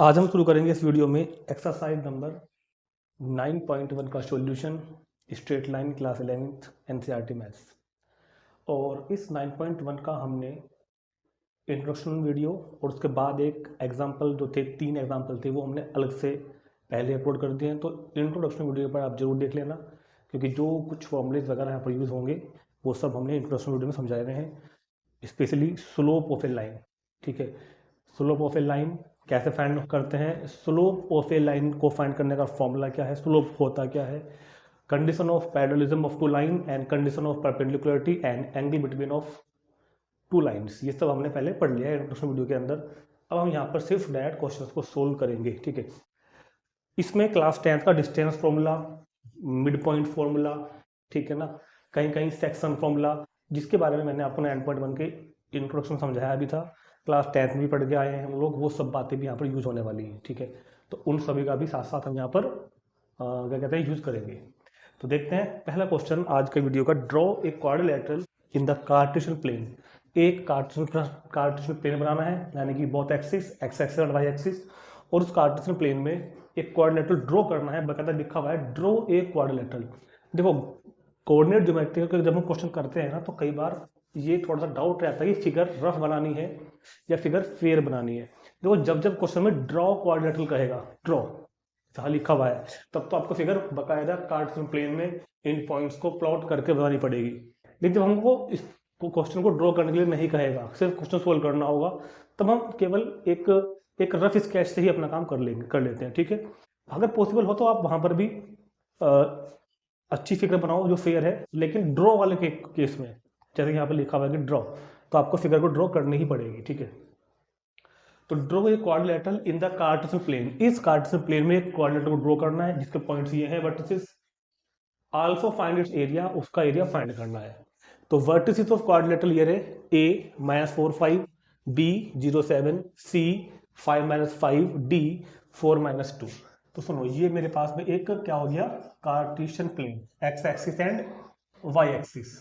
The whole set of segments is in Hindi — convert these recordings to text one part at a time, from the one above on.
आज हम शुरू करेंगे इस वीडियो में एक्सरसाइज नंबर 9.1 का solution straight line class 11th NCERT maths. और इस 9.1 का हमने इंट्रोडक्शन वीडियो और उसके बाद एक एग्जाम्पल जो थे, 3 एग्जाम्पल थे, वो हमने अलग से पहले अपलोड कर दिए हैं। तो इंट्रोडक्शन वीडियो पर आप जरूर देख लेना, क्योंकि जो कुछ फॉर्मूलेज वगैरह यहाँ पर यूज़ होंगे वो सब हमने इंट्रोडक्शन वीडियो में समझाए हुए हैं, specially slope of a line. ठीक है, स्लोप ऑफ ए लाइन कैसे फाइंड करते हैं, स्लोप ऑफ ए लाइन को फाइंड करने का फॉर्मूला क्या है, स्लोप होता क्या है, condition of parallelism of two line and condition of perpendicularity and angle between of two lines, ये सब हमने पहले पढ़ लिया है इंट्रोडक्शन वीडियो के अंदर। अब हम यहाँ पर सिर्फ डायरेक्ट क्वेश्चंस को सोल्व करेंगे। ठीक है, इसमें क्लास 10th का distance formula, mid point formula, ठीक है ना, कहीं कहीं सेक्शन फॉर्मूला, जिसके बारे में मैंने आपको 9.1 के इंट्रोडक्शन समझाया भी था, क्लास 10th में भी पढ़ के आए हैं हम लोग, वो सब बातें भी यहाँ पर यूज होने वाली हैं। ठीक है, तो उन सभी का भी साथ साथ हम यहाँ पर क्या कहते हैं यूज करेंगे। तो देखते हैं पहला क्वेश्चन आज के वीडियो का। Draw a quadrilateral in the Cartesian plane. एक कार्टेशियन प्लेन बनाना है, यानी कि बोथ एक्सिस, एक्स एक्सिस और वाई एक्सिस, और उस कार्टेशियन प्लेन में एक क्वाड्रिलेटरल ड्रॉ करना है। बकायदा लिखा हुआ है ड्रॉ ए क्वाड्रिलेटरल। देखो, कोऑर्डिनेट ज्योमेट्री का जब हम क्वेश्चन करते हैं ना, तो कई बार ये थोड़ा सा डाउट रहता है कि फिगर रफ बनानी है या फिगर फेयर बनानी है। देखो, जब जब क्वेश्चन में ड्रॉ क्वाड्रिलेटरल कहेगा, ड्रॉ जहाँ लिखा हुआ है, तब तो आपको फिगर बकायदा कार्टेशियन प्लेन में इन पॉइंट्स को प्लॉट करके बनानी पड़ेगी। लेकिन जब हमको इस क्वेश्चन को ड्रॉ करने के लिए नहीं कहेगा, सिर्फ क्वेश्चन सोल्व करना होगा, तब हम केवल एक रफ स्केच से ही अपना काम कर लेते हैं। ठीक है, अगर पॉसिबल हो तो आप वहां पर भी अच्छी फिगर बनाओ जो फेयर है, लेकिन ड्रॉ वाले के केस में, जैसे यहाँ पर लिखा हुआ है कि ड्रॉ, तो आपको फिगर को ड्रॉ करनी ही पड़ेगी। ठीक है, तो draw a quadrilateral in the Cartesian plane. इस कार्टेशियन प्लेन में एक क्वाड्रिलेटरल को ड्रॉ करना है जिसके पॉइंट्स ये हैं vertices. Also find its area, उसका एरिया फाइंड करना है। तो वर्टिसेस ऑफ क्वाड्रिलेटरल ये रहे, ए -4 5, बी 0 7, सी 5 5, डी 4 2। तो सुनो, ये मेरे पास में एक क्या हो गया, Cartesian plane, X axis and Y axis,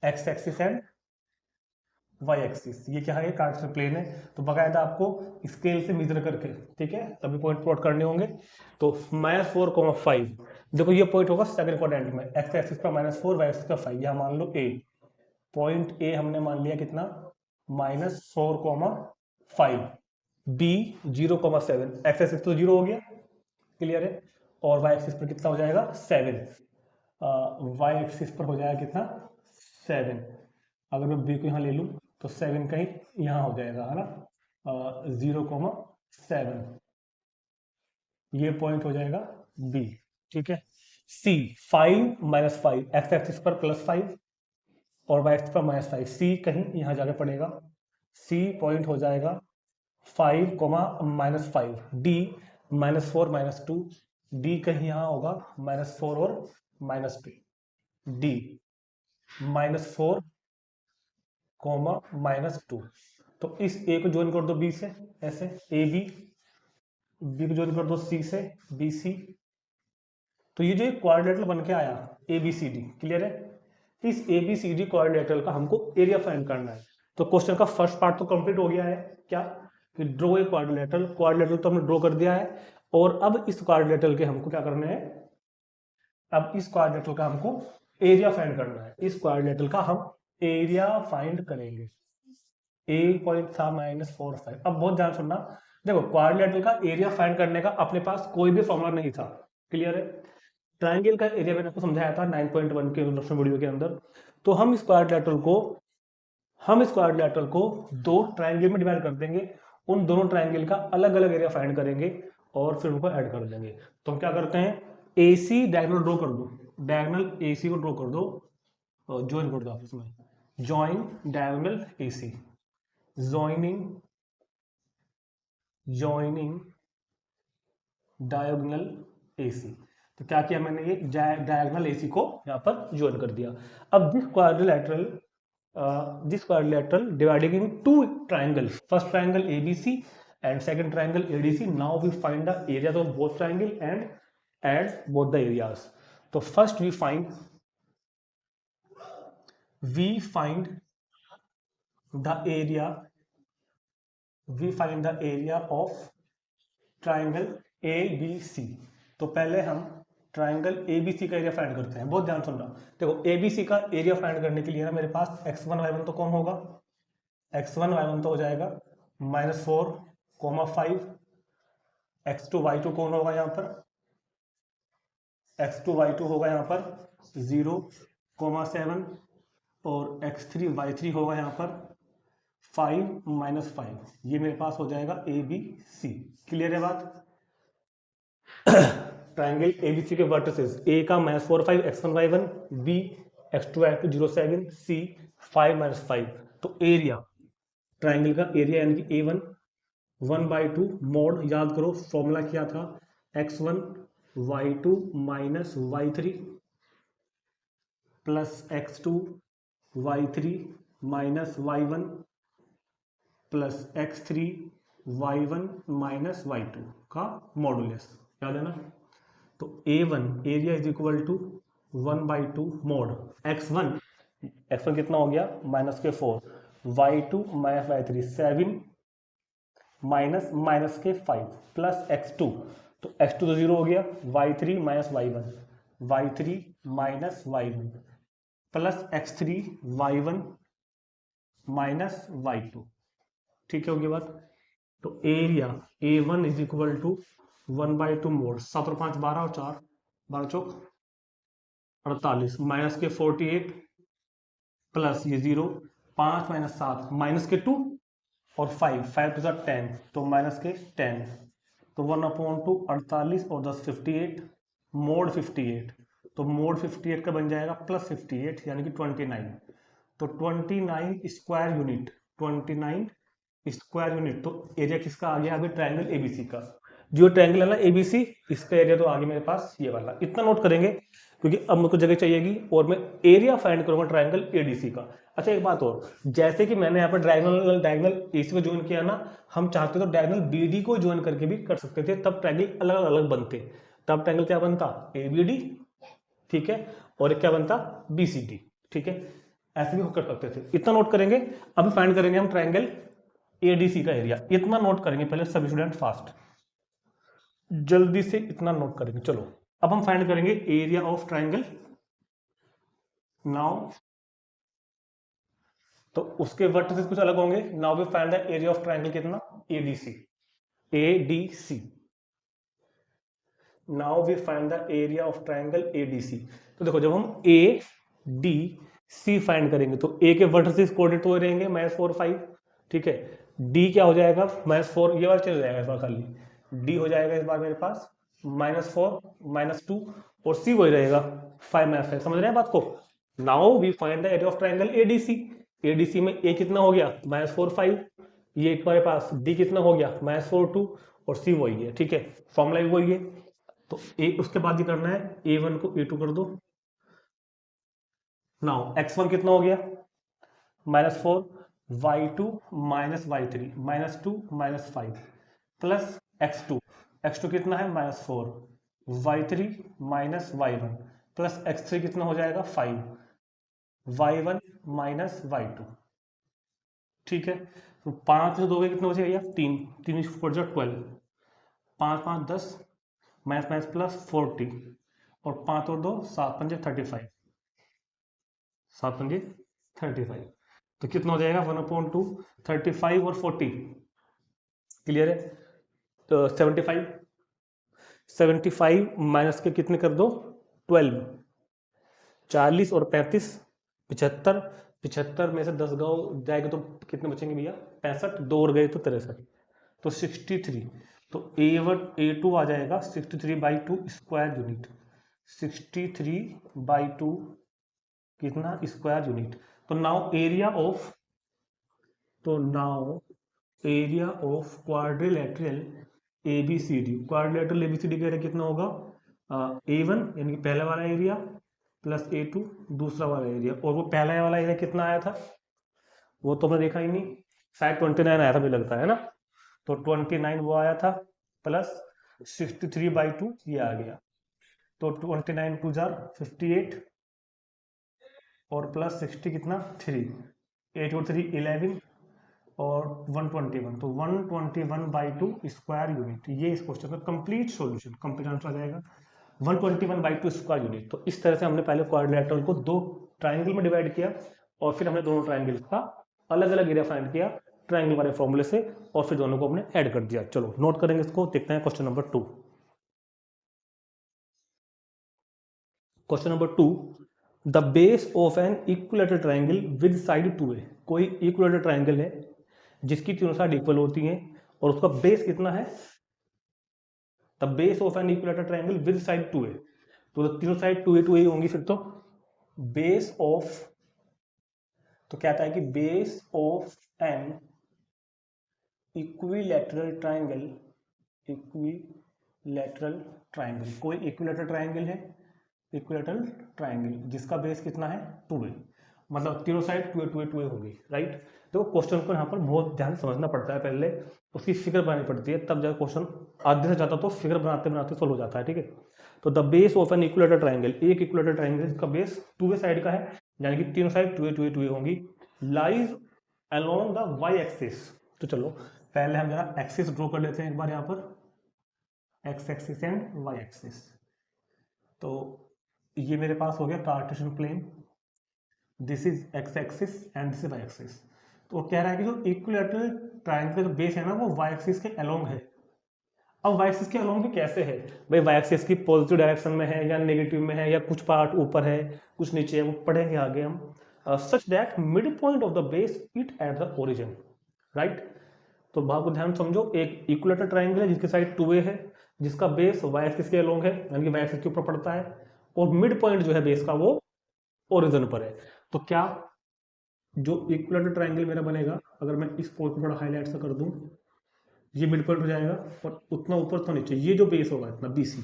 X axis and Y axis, ये क्या है, कार्टेशियन प्लेन है। तो बकायदा आपको स्केल से मेजर करके, ठीक है, तभी पॉइंट प्लॉट करने होंगे। तो -4 5, देखो ये पॉइंट होगा सेकंड क्वाड्रेंट में, एक्स एक्सिस पर -4, वाई एक्सिस पर 5, यहां मान लो ए, पॉइंट ए हमने मान लिया कितना, -4 5, बी 0 7, एक्स एक्सिस तो 0 हो गया, क्लियर है, और वाई एक्सिस पर कितना हो जाएगा 7, वाई एक्सिस पर हो जाएगा कितना 7। अगर मैं बी को यहाँ ले लूँ तो 7 कहीं यहाँ हो जाएगा, है ना, 0 7, ये पॉइंट हो जाएगा बी। ठीक है, सी 5 -5, एक्स एक्सिस पर +5 और वाई एक्सिस पर -5, सी कहीं यहाँ जाके पड़ेगा, सी पॉइंट हो जाएगा 5 -5, डी -4 -2, डी कहीं यहाँ होगा -4 और -2, डी -4 -2। तो इस ए को ज्वाइन कर दो बी से, ऐसे ए बी, बी को ज्वाइन कर दो सी से, बी सी। तो ये जो एक क्वाड्रिलेटरल बन के आया A B C D, clear है, इस A B C D quadrilateral का हमको एरिया फाइंड करना है। तो क्वेश्चन का फर्स्ट पार्ट तो कंप्लीट हो गया है, क्या कि ड्रॉ ए क्वाड्रिलेटरल, क्वाड्रिलेटरल तो हमने ड्रॉ कर दिया है, और अब इस क्वाड्रिलेटरल के हमको क्या करना है, अब इस क्वाड्रिलेटरल का हमको एरिया फाइंड करना है। इस क्वाड्रिलेटरल का हम एरिया फाइंड करेंगे। ए पॉइंट था -4 5। अब बहुत ध्यान सुनना, देखो क्वाड्रिलेटरल का एरिया फाइंड करने का अपने पास कोई भी फॉर्मूला नहीं था, क्लियर है। ट्राइंगल का एरिया मैंने आपको समझाया था 9.1 के इंट्रोडक्शन वीडियो के अंदर। तो हम इस क्वाड्रिलेटरल को दो ट्राइंगल में डिवाइड कर देंगे, उन दोनों ट्राइंगल का अलग अलग एरिया फाइंड करेंगे और फिर उनको ऐड कर देंगे। तो हम क्या करते हैं, AC डायगोनल ड्रॉ कर दो, डायगोनल AC को ड्रॉ कर दो, ज्वाइन कर दो आप इसमें, join diagonal AC, joining diagonal AC। तो क्या किया मैंने, ये डायगोनल AC को यहाँ पर ज्वाइन कर दिया। अब this quadrilateral dividing in two triangles, first triangle ABC and second triangle ADC. Now we find the areas of both triangle and add both the areas. So first we find the area we find the area of triangle A B C. तो पहले हम ट्राइंगल ए बी सी का एरिया फाइंड करते हैं। बहुत ध्यान सुनना। देखो ए बी सी का एरिया फाइंड करने के लिए ना मेरे पास x1 y1 तो कौन होगा, x1 y1 तो हो जाएगा -4, 5, x2 y2 कौन होगा यहाँ पर, x2 y2 होगा यहाँ पर 0, 7 और x3 y3 होगा यहाँ पर 5, -5। ये मेरे पास हो जाएगा ए बी सी। क्लियर है बात। ट्राइंगल एबीसी के वर्टिसेस ए का -4, 5 x1 y1, B x2 y2 0, 7, सी 5, -5। तो एरिया ट्राइंगल का एरिया यानी कि A1 1/2 मोड, याद करो फॉर्मूला क्या था, x1 y2 y3 plus x2 y3 y1 plus x3 y1 y2 का मॉडुलस, याद है ना। तो A1 area is equal to 1/2 mod x1 कितना हो गया -4, y2 -y3 7 -5 प्लस x2, तो x2 तो 0 हो गया, y3 -y1 y3 -y1 plus x3 y1 -y2। ठीक है, होगी बात। तो area A1 is equal to 1/2 mod, 7 और 5 12 और 4 12 चौक 48 -48 प्लस ये 0, 5 -7 -2 और 5 टू 10 तो -10, तो 1/2 48 और 10 58 मोड 58, तो मोड 58 का बन जाएगा +58 यानी कि 29। तो 29 स्क्वायर यूनिट, 29 स्क्वायर यूनिट। तो एरिया किसका आ गया अभी, ट्राइंगल एबीसी का। जो ट्राइंगल है ना एबीसी, इसका एरिया तो आगे मेरे पास ये वाला। इतना नोट करेंगे क्योंकि अब मेरे को जगह चाहिएगी और मैं एरिया फाइंड करूंगा ट्राइंगल एडीसी का। अच्छा एक बात और, जैसे कि मैंने यहाँ पर डायगोनल एसी को ज्वाइन किया ना, हम चाहते तो डायगोनल बीडी को ज्वाइन करके भी कर सकते थे, तब ट्राइंगल अलग अलग बनते। तब ट्राइंगल क्या बनता, एबीडी, ठीक है, और क्या बनता बीसीडी। ठीक है, ऐसे भी कर सकते थे। इतना नोट करेंगे। अब फाइंड करेंगे हम ट्राइंगल एडीसी का एरिया। इतना नोट करेंगे पहले सभी स्टूडेंट, फास्ट जल्दी से इतना नोट करेंगे। चलो अब हम फाइंड करेंगे एरिया ऑफ ट्राइंगल। नाउ तो उसके वर्टिसेस कुछ अलग होंगे। Now we find the area of triangle कितना, ADC, ADC. Now we find the area of triangle ADC. तो देखो जब हम ए डी सी फाइंड करेंगे तो ए के वर्टिसेस कोऑर्डिनेट तो रहेंगे -4 5, ठीक है। डी क्या हो जाएगा -4, ये बार चल जाएगा इस बार, खाली डी हो जाएगा इस बार मेरे पास -4 -2 और सी वही रहेगा 5 -5। समझ रहे हैं बात को। Now we find the area of triangle ADC. ADC में ए कितना हो गया -4 5, ये हमारे पास डी कितना हो गया -4 2 और सी वही है, ठीक है, फॉर्मूला भी वही है। तो ए उसके बाद ही करना है, A1 को A2 कर दो। नाउ x1 कितना हो गया -4, y2 -y3 -2 -5 प्लस x2 कितना है -4, y3 -y1 प्लस x3 कितना हो जाएगा 5, y1 -y2। ठीक है, तो 5 में 2 कितना बचेगा भैया 3, 3 4 12, 5 5 10 मैथ प्लस 40 और 5 और 2 7 5 35, 7 5 35, तो कितना हो जाएगा 1/2 35 और 40। क्लियर है। तो 75 माइनस के कितने कर दो 12, 40 और 35 75, 75 में से 10 गाँव जाएगा तो कितने बचेंगे भैया 65, 2 और गए तो 63, तो 63। तो A1 A2 आ जाएगा 63/2 स्क्वायर यूनिट, 63/2 कितना स्क्वायर यूनिट। तो now area of quadrilateral ABCD, quadrilateral ABCD का एरिया कितना होगा A1 यानी कि पहला वाला एरिया प्लस A2 दूसरा वाला एरिया। और वो पहला वाला एरिया कितना आया था वो तो हमने देखा ही नहीं, शायद 29 आया था मुझे लगता है ना। तो 29 वो आया था प्लस 63/2 ये आ गया। तो 29 2 जार 58 और प्लस 60 कितना 3, 8 और 3 11 और 121, तो 121/2 स्क्वायर यूनिट, ये इस क्वेश्चन का कंप्लीट सॉल्यूशन, कंप्लीट आंसर आ जाएगा 121/2 स्क्वायर यूनिट। तो इस तरह से हमने पहले क्वाड्रिलेटरल को दो ट्राइंगल में डिवाइड किया और फिर हमने दोनों ट्राइंगल्स का अलग अलग एरिया फाइंड किया ट्राइंगल वाले फॉर्मूले से और फिर दोनों को हमने ऐड कर दिया। चलो नोट करेंगे इसको, देखते हैं question number 2। Question number 2, the base of an equilateral triangle with side 2a। कोई इक्विलेटरल ट्राइंगल है जिसकी तीनों साइड इक्वल होती हैं और उसका बेस कितना है, the base of an equilateral triangle with side 2a, तो तीनों साइड 2a होंगी। फिर तो बेस ऑफ, तो क्या आता है कि base of an equilateral triangle, equilateral triangle, कोई इक्विलैटरल ट्राइंगल है, इक्विलैटरल ट्राइंगल जिसका बेस कितना है 2a, मतलब तीनों साइड 2a होगी, राइट। देखो क्वेश्चन को यहाँ पर बहुत ध्यान से समझना पड़ता है, पहले उसकी फिगर बनानी पड़ती है, तब जाकर क्वेश्चन आधे से ज्यादा तो फिगर बनाते बनाते सोल्व हो जाता है, ठीक है। तो the base of an equilateral triangle, एक इक्विलैटरल ट्राइंगल जिसका बेस 2a साइड का है, यानी कि तीनों साइड 2a होंगी, lies along the y axis. तो चलो पहले हम जरा एक्सिस ड्रॉ कर लेते हैं एक बार यहाँ पर, x axis and Y axis. तो ये मेरे पास हो गया Cartesian plane, this is x axis and this is y axis. तो कह रहा है कि जो इक्विलैटरल ट्रायंगल का जो बेस है ना वो वाई एक्सिस के अलोंग है। अब वाई एक्सिस के अलोंग भी कैसे है भाई, वाई एक्सिस की पॉजिटिव डायरेक्शन में है या नेगेटिव में है या कुछ पार्ट ऊपर है कुछ नीचे है, वो पढ़ेंगे आगे हम। Such that mid point of the base it at the origin, right. तो बात को ध्यान समझो, एक इक्विलैटरल ट्रायंगल है जिसकी साइड 2a है, जिसका बेस वाई एक्सिस के अलोंग है, यानी कि वाई एक्सिस के ऊपर पड़ता है, और मिड पॉइंट जो है बेस का वो ओरिजिन पर है। तो क्या जो इक्विलैटरल ट्रायंगल मेरा बनेगा, अगर मैं इस पॉइंट को थोड़ा हाईलाइट सा कर दूं, ये मिड पॉइंट हो जाएगा और उतना ऊपर तो नीचे, ये जो बेस होगा इतना BC,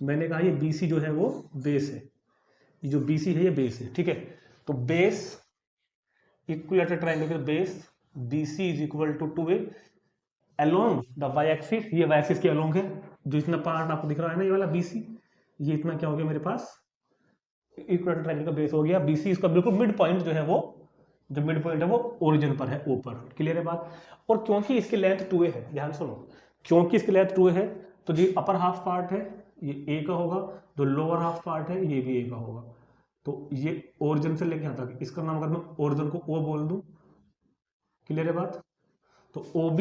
मैंने कहा ये BC जो है वो बेस है, ये जो BC है ये बेस है, ठीक है। तो बेस, इक्विलैटरल ट्रायंगल का base BC is equal to 2a along the y axis, ये वाई एक्सिस के अलोंग है, जो इतना पार्ट आपको दिख रहा है ना ये वाला BC, ये इतना क्या हो गया मेरे पास इक्विलैटरल ट्रायंगल का बेस हो गया BC, इसका बिल्कुल मिड पॉइंट जो है वो, जो मिड पॉइंट है वो ओरिजिन पर है ऊपर, क्लियर है बात। और क्योंकि इसकी लेंथ 2a है, ध्यान सुनो, क्योंकि इसकी लेंथ 2a है तो जो अपर हाफ पार्ट है ये a का होगा, जो लोअर हाफ पार्ट है ये भी a का होगा। तो ये ओरिजिन से लेके यहाँ तक, इसका नाम अगर मैं ओरिजिन को O बोल दूं, क्लियर है बात। तो OB,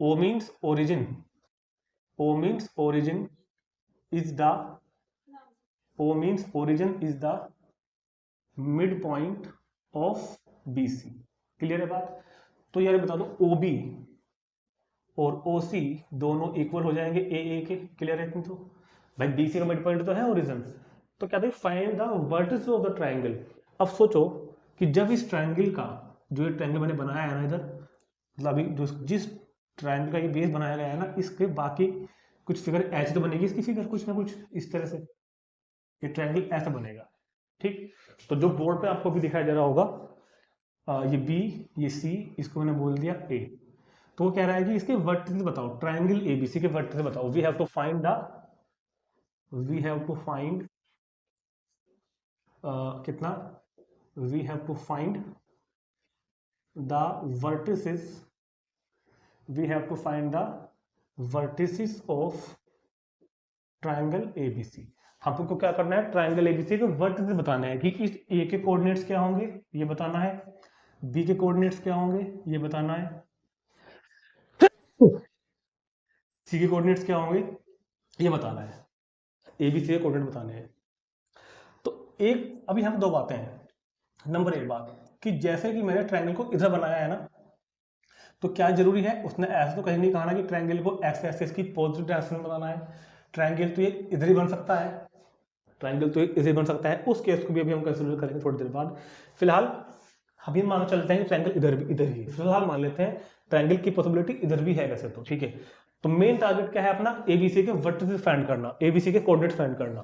O means origin, O means origin is the, O means origin is the mid point of BC, clear है बात। तो यार बता दो OB और OC दोनों इक्वल हो जाएंगे AA के, क्लियर है। तो भाई BC का मिड पॉइंट तो है ओरिजिन, तो क्या find the vertices of the triangle. अब सोचो कि जब इस ट्रायंगल का, जो ये ट्रायंगल मैंने बनाया है ना इधर, मतलब अभी जो जिस ट्रायंगल का ये बेस बनाया गया है ना, इसके बाकी कुछ फिगर ऐसे तो बनेगी इसकी फिगर कुछ ना कुछ इस तरह से, ये ट्रायंगल ऐसा बनेगा, ठीक। तो जो बोर्ड पे आपको भी दिखाई दे रहा होगा ये B, ये C, इसको मैंने बोल दिया A। तो वो कह रहा है कि इसके वर्टिसेस बताओ, ट्रायंगल ABC के वर्टिसेस बताओ। वी हैव टू फाइंड कितना, we have to find the vertices, we have to find the vertices of triangle ABC। हमको क्या करना है, ट्रायंगल ABC के वर्टिसेस बताना है कि इस A के कोऑर्डिनेट्स क्या होंगे ये बताना है, B के कोऑर्डिनेट्स क्या होंगे ये बताना है, C के कोऑर्डिनेट्स क्या होंगे ये बताना है, ABC के कोऑर्डिनेट बताने हैं। तो एक अभी हम दो बातें हैं। नंबर एक बात कि जैसे कि मैंने ट्रायंगल को इधर बनाया है ना, तो क्या जरूरी है, उसने ऐसा तो कहीं नहीं कहा ना कि ट्रायंगल को एक्स एक्सिस की पॉजिटिव डायरेक्शन में बनाना है। ट्रायंगल तो ये इधर ही बन सकता है, ट्रायंगल तो इधर ही बन सकता है, उस केस को भी अभी हम कंसीडर करेंगे थोड़ी देर बाद। फिलहाल हम ये मान चलते हैं कि ट्रायंगल इधर ही, फिलहाल मान लेते हैं ट्रायंगल की पॉसिबिलिटी इधर भी है वैसे तो, ठीक है। तो मेन टारगेट क्या है अपना, ABC के वर्टिसेस फाइंड करना, ABC के कोऑर्डिनेट्स फाइंड करना।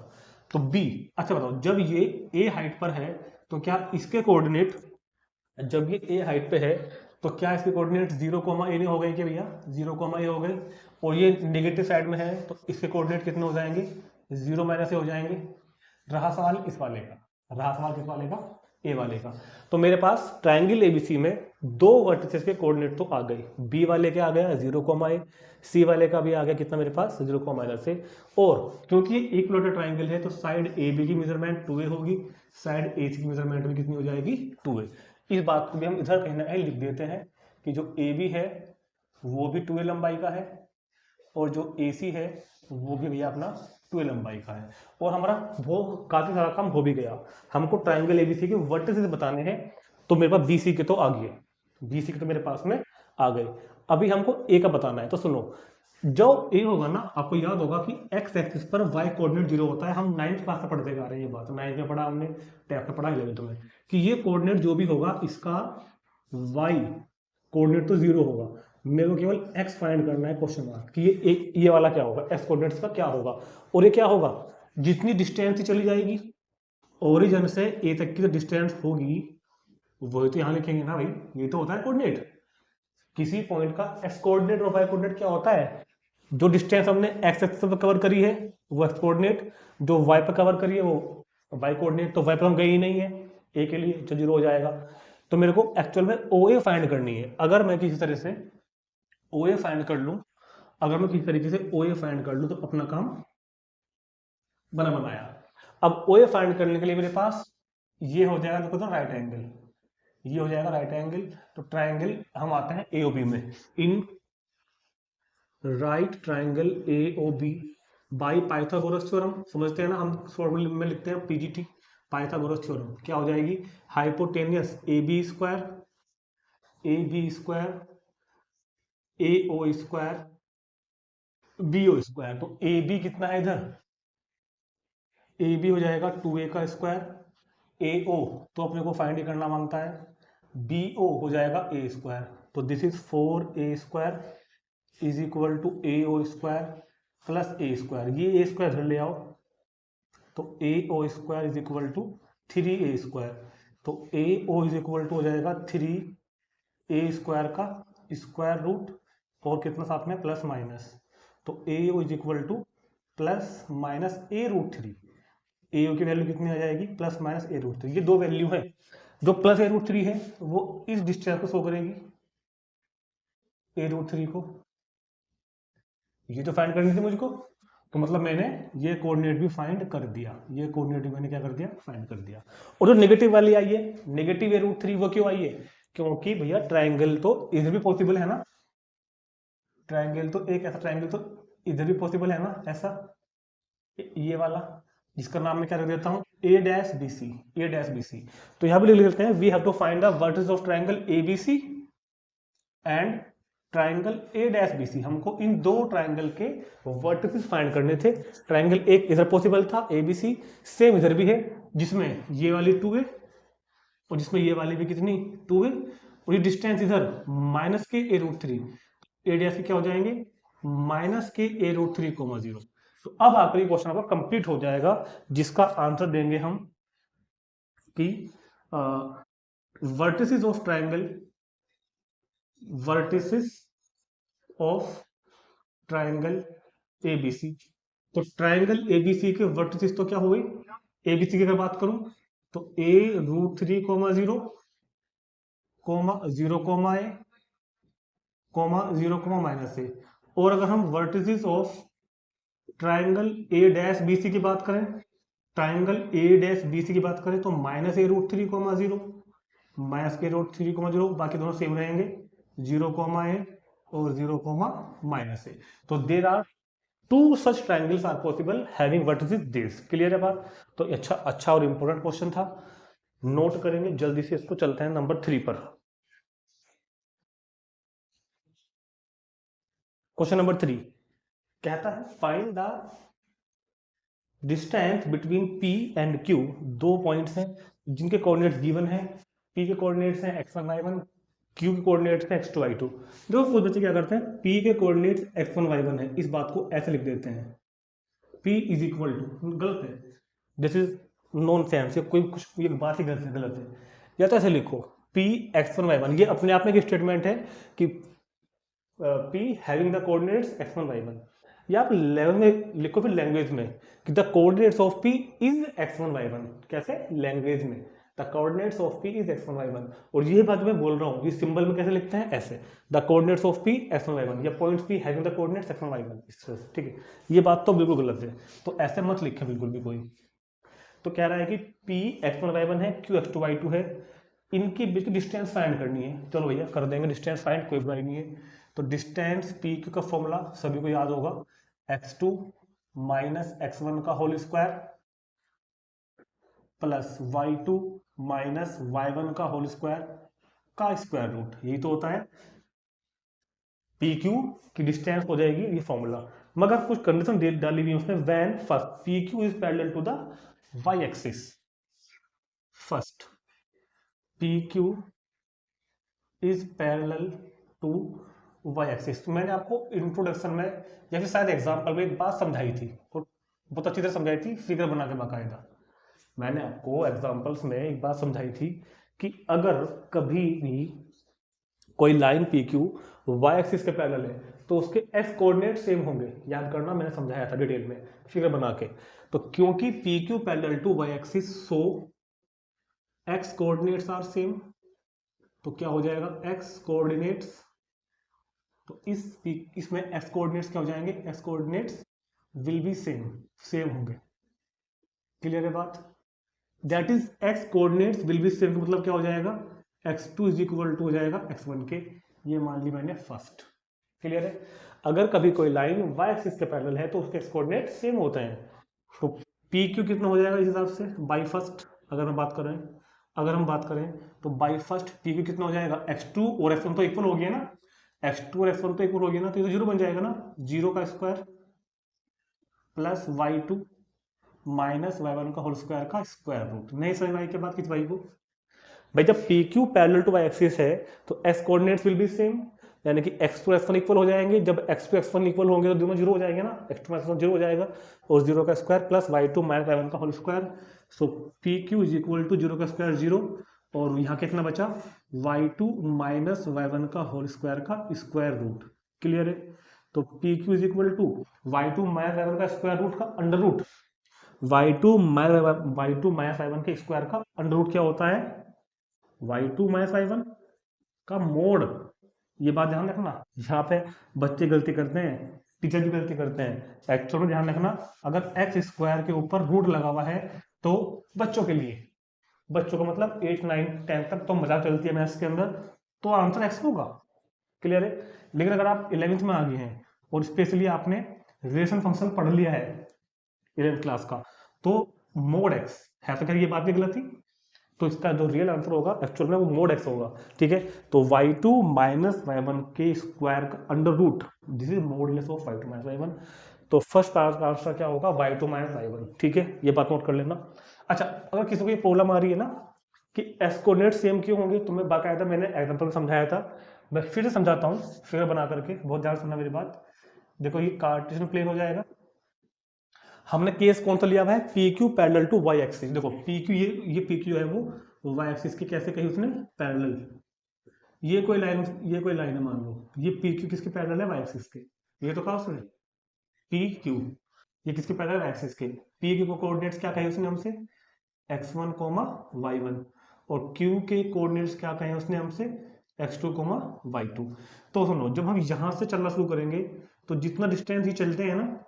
तो B, अच्छा बताओ जब ये A हाइट पर है तो क्या इसके कोऑर्डिनेट, जब ये A हाइट पे है तो क्या इसके कोऑर्डिनेट 0, A नहीं हो गए क्या भैया, 0, A हो गए, और ये नेगेटिव साइड में है तो इसके कोऑर्डिनेट कितने हो जाएंगे, 0 - A हो जाएंगे। रहा सवाल इस वाले का, रहा सवाल किस वाले का, ए वाले का। तो मेरे पास ट्राइंगल एबीसी में दो वर्टिसेस के कोऑर्डिनेट तो आ गए, बी वाले के आ गया 0, सी वाले का भी आ गया कितना मेरे पास 0, से। और क्योंकि ये इक्विलेटरल ट्राइंगल है तो साइड ए बी की मेजरमेंट 2a होगी, साइड ए सी की मेजरमेंट भी कितनी हो जाएगी 2a। इस बात को भी हम इधर कहीं ना कहीं लिख देते हैं कि जो ए बी है वो भी 2a लंबाई का है और जो ए सी है वो भी भैया अपना 2a लंबाई का है। और हमारा वो काफी सारा काम हो भी गया। हमको ट्राइंगल एबीसी के वर्टिसेस बताने हैं, तो मेरे पास बीसी के तो आ गए, बीसी के तो मेरे पास में आ गए। अभी हमको ए का बताना है। तो सुनो, जो ए होगा ना, आपको याद होगा कि एक्स एक्सिस पर वाई कोऑर्डिनेट 0 होता है। हम 9th क्लास में पढ़ते आ रहे हैं ये बात, 9th में पढ़ा हमने, 10th में पढ़ा 11th में, कि ये कोऑर्डिनेट जो भी होगा इसका वाई कोऑर्डिनेट तो 0 होगा। मेरे को केवल एक्स फाइंड करना है, क्वेश्चन मार्क, कि ये वाला क्या होगा, एक्स कोऑर्डिनेट्स का क्या होगा। और ये क्या होगा, जितनी डिस्टेंस ही चली जाएगी ओरिजिन से ए तक की जो डिस्टेंस होगी वही तो यहाँ लिखेंगे ना भाई, ये तो होता है कोऑर्डिनेट। किसी पॉइंट का एक्स कोऑर्डिनेट और वाई कोऑर्डिनेट क्या होता है, जो डिस्टेंस हमने एक्स एक्सिस पर कवर करी है वो एक्स कोऑर्डिनेट, जो वाई पर कवर करी है वो वाई कोऑर्डिनेट। तो वाई पर हम गए ही नहीं है ए के लिए, तो 0 हो जाएगा। तो मेरे को एक्चुअल में ओ ए फाइंड करनी है। अगर मैं किसी तरह से ओ ए फाइंड कर लूं, अगर मैं किसी तरीके से ओ ए फाइंड कर लूं तो अपना काम बना बनाया। अब ओ ए फाइंड करने के लिए मेरे पास ये हो जाएगा, देखो तो राइट एंगल, ये हो जाएगा राइट एंगल। तो ट्राइंगल हम आते हैं एओबी में, in right triangle AOB by Pythagoras theorem, समझते हैं ना हम, फॉर्मूले में लिखते हैं पीजीटी, पाइथागोरस थ्योरम क्या हो जाएगी, hypotenuse A B square A O square B O square. तो ए बी कितना है इधर, ए बी हो जाएगा 2a का स्क्वायर, ए ओ तो अपने को फाइंड करना मांगता है, बी ओ हो जाएगा ए स्क्वायर। तो this is 4a square is equal to A O square plus A square. ये ए स्क्वायर इधर ले आओ, तो A O square is equal to 3a square. तो A O is equal to हो जाएगा 3a स्क्वायर का स्क्वायर रूट और कितना साथ में प्लस माइनस। तो A O is equal to plus minus A root 3, A O की वैल्यू कितनी आ जाएगी प्लस माइनस ए रूट 3। ये दो वैल्यू है, जो प्लस ए रूट 3 है वो इस डिस्टेंस को शो करेगी, ए रूट 3 को। ये तो फाइंड करनी थी मुझको, तो मतलब मैंने ये कोऑर्डिनेट भी फाइंड कर दिया, ये कोऑर्डिनेट भी मैंने क्या कर दिया, फाइंड कर दिया। और जो नेगेटिव वाली आई है, नेगेटिव ए रूट 3, वो क्यों आई है, क्योंकि भैया ट्राइंगल तो इधर भी पॉसिबल है ना, ट्राइंगल तो एक ऐसा ट्राइंगल तो इधर भी पॉसिबल है ना, ऐसा ये वाला, जिसका नाम मैं क्या रख देता हूँ A dash B C, A dash B C. तो यहां भी लिख लेते हैं, we have to find the vertices of triangle A B C and triangle A dash B C. हमको इन दो ट्राइंगल के वर्टिसेस फाइंड करने थे। ट्राइंगल एक इधर पॉसिबल था ए बी सी, सेम इधर भी है, जिसमें ये वाली 2a और जिसमें ये वाली भी कितनी 2a, और ये डिस्टेंस इधर माइनस के ए रूट 3, ए डैश के क्या हो जाएंगे माइनस के ए रूट 3, 0। तो अब आखिरी क्वेश्चन आपका कंप्लीट हो जाएगा, जिसका आंसर देंगे हम कि vertices of triangle, vertices of triangle ABC. तो ट्राइंगल एबीसी के वर्टिसेस तो क्या हुए, एबीसी की अगर बात करूं तो ए रूट 3, 0, 0, ए, 0, माइनस ए। और अगर हम vertices of triangle A dash B C की बात करें, triangle A dash B C की बात करें तो माइनस ए रूट 3, 0, माइनस के रूट 3, 0, बाकी दोनों सेम रहेंगे, 0, ए और 0, माइनस ए। तो there are two such triangles are possible having vertices this. Clear है बात। तो अच्छा और इंपॉर्टेंट क्वेश्चन था, नोट करेंगे जल्दी से इसको। चलते हैं नंबर 3 पर। क्वेश्चन नंबर 3 कहता है find the distance between P and Q। दो पॉइंट्स हैं जिनके कोऑर्डिनेट्स गिवन है, P के कोऑर्डिनेट्स हैं x1 y1, Q के कोऑर्डिनेट्स हैं x2 y2। देखो कुछ बच्चे क्या करते हैं, P के कोऑर्डिनेट्स x1 y1 है, इस बात को ऐसे लिख देते हैं P इज इक्वल टू, गलत है, दिस इज नॉन सेंस, कोई कुछ ये बात ही गलत है। या तो ऐसे लिखो P x1 y1, ये अपने आप में एक स्टेटमेंट है कि P having the coordinates x1 y1। या आप लैंग्वेज में लिखो, फिर लैंग्वेज में कि the coordinates of P is x1 y1। कैसे, लैंग्वेज में the coordinates of P is x1 y1। और ये बात मैं बोल रहा हूँ, ये सिंबल में कैसे लिखते हैं, ऐसे, the coordinates of P x1 y1 या points P having the coordinates x1 y1, इस तरह से, ठीक है। ये बात तो बिल्कुल गलत है, तो ऐसे मत लिखे बिल्कुल भी कोई। तो कह रहा है कि पी x1 y1 है, q x2 y2 है, इनकी बीच की डिस्टेंस फाइंड करनी है। चलो भैया कर देंगे डिस्टेंस फाइंड, कोई बुराई नहीं है। तो डिस्टेंस पी क्यू का फॉर्मूला सभी को याद होगा, x2 माइनस x1 का whole square plus y2 minus y1 का होल स्क्वायर का स्क्वायर रूट, यही तो होता है। पी क्यू की डिस्टेंस हो जाएगी ये फॉर्मूला, मगर कुछ कंडीशन डाली हुई है उसमें, when first P Q is parallel to the y axis. First P Q is parallel to y axis. तो मैंने आपको इंट्रोडक्शन में या फिर शायद एग्जाम्पल में एक बात समझाई थी, और बहुत अच्छी तरह समझाई थी, फिगर बना के बाकायदा। मैंने आपको एग्जाम्पल्स में एक बात समझाई थी कि अगर कभी भी कोई line P Q y axis के पैरेलल है तो उसके एक्स कोऑर्डिनेट सेम होंगे। याद करना, मैंने समझाया था डिटेल में फिगर बना के। तो क्योंकि P Q parallel to y axis, so x coordinates are same. तो क्या हो जाएगा, एक्स कोऑर्डिनेट्स, तो इसमें एक्स कोऑर्डिनेट्स क्या हो जाएंगे, x coordinates will be same, same होंगे। क्लियर है बात, that is x coordinates will be same, मतलब क्या हो जाएगा, x2 इज इक्वल टू हो जाएगा x1 के। ये मान ली मैंने फर्स्ट। क्लियर है, अगर कभी कोई लाइन y एक्सिस के पैरेलल है तो उसके एक्स कोऑर्डिनेट सेम होते हैं। तो पी क्यू कितना हो जाएगा इस हिसाब से, बाई फर्स्ट अगर हम बात करें तो बाई फर्स्ट पी क्यू कितना हो जाएगा, x2 और x1 तो इक्वल हो गया ना, x2 और x1 तो इक्वल हो गया ना, तो ये तो जीरो बन जाएगा ना, जीरो का square plus y2 minus y1 का होल स्क्वायर का स्क्वायर रूट। नहीं समझ आई के बाद किस भाई को, भाई जब P Q parallel to y axis है तो x coordinates will be same, यानी कि x2 x1 इक्वल हो जाएंगे। जब x2 x1 इक्वल होंगे तो दोनों जीरो हो जाएंगे ना, x2 x1 जीरो हो जाएगा, और जीरो का square plus y2 minus y1 का whole square. So P Q is equal to zero का स्क्वायर जीरो, और यहाँ कितना बचा, y2 माइनस y1 का होल स्क्वायर का स्क्वायर रूट। क्लियर है, तो P Q is equal to y2 minus y1 का स्क्वायर रूट का under root, y2 minus y1 के स्क्वायर का अंडर रूट क्या होता है, y2 माइनस y1 का मोड। ये बात ध्यान रखना, यहाँ पे बच्चे गलती करते हैं, टीचर भी गलती करते हैं। एक्चुअल में ध्यान रखना, अगर एक्स स्क्वायर के ऊपर रूट लगा हुआ है तो बच्चों के लिए, बच्चों का मतलब 8 9 10 तक तो मजाक चलती है मैथ्स के अंदर, तो आंसर एक्स होगा। क्लियर है, लेकिन अगर आप 11th में आ गए हैं और स्पेशली आपने रिलेशन फंक्शन पढ़ लिया है 11th क्लास का, तो मोड एक्स है, तो क्या ये बात भी गलत थी, तो इसका जो रियल आंसर होगा एक्चुअल में वो मोड एक्स होगा। ठीक है, तो y2 माइनस y1 के स्क्वायर का under root, this is modulus of y2 minus y1। तो फर्स्ट आंसर क्या होगा, y2 माइनस y1। ठीक है, ये बात नोट कर लेना। अच्छा, अगर किसी को ये प्रॉब्लम आ रही है ना कि एस कोऑर्डिनेट सेम क्यों होंगे, तो मैं बाकायदा मैंने एग्जांपल में समझाया था, मैं फिर से समझाता हूँ फिगर बना करके, बहुत ध्यान सुनना मेरी बात। देखो ये कार्टेशियन प्लेन हो जाएगा, हमने केस कौन सा लिया हुआ है, P Q parallel to y axis. देखो पी क्यू, ये पी क्यू है वो वाई एक्सिस की कैसे कही उसने, पैरेलल। ये कोई लाइन है मान लो, ये पी क्यू किसके पैरेलल है, वाई एक्सिस के। ये तो कहा उसने पी क्यू, ये किसके पैरेलल, वाई एक्सिस के। पी क्यू को कोऑर्डिनेट्स क्या कहे उसने हमसे, x1 कोमा y1, और q के कोऑर्डिनेट्स क्या कहे उसने हमसे, x2 कोमा y2। तो सुनो, जब हम यहां से चलना शुरू करेंगे तो जितना डिस्टेंस ये चलते हैं ना,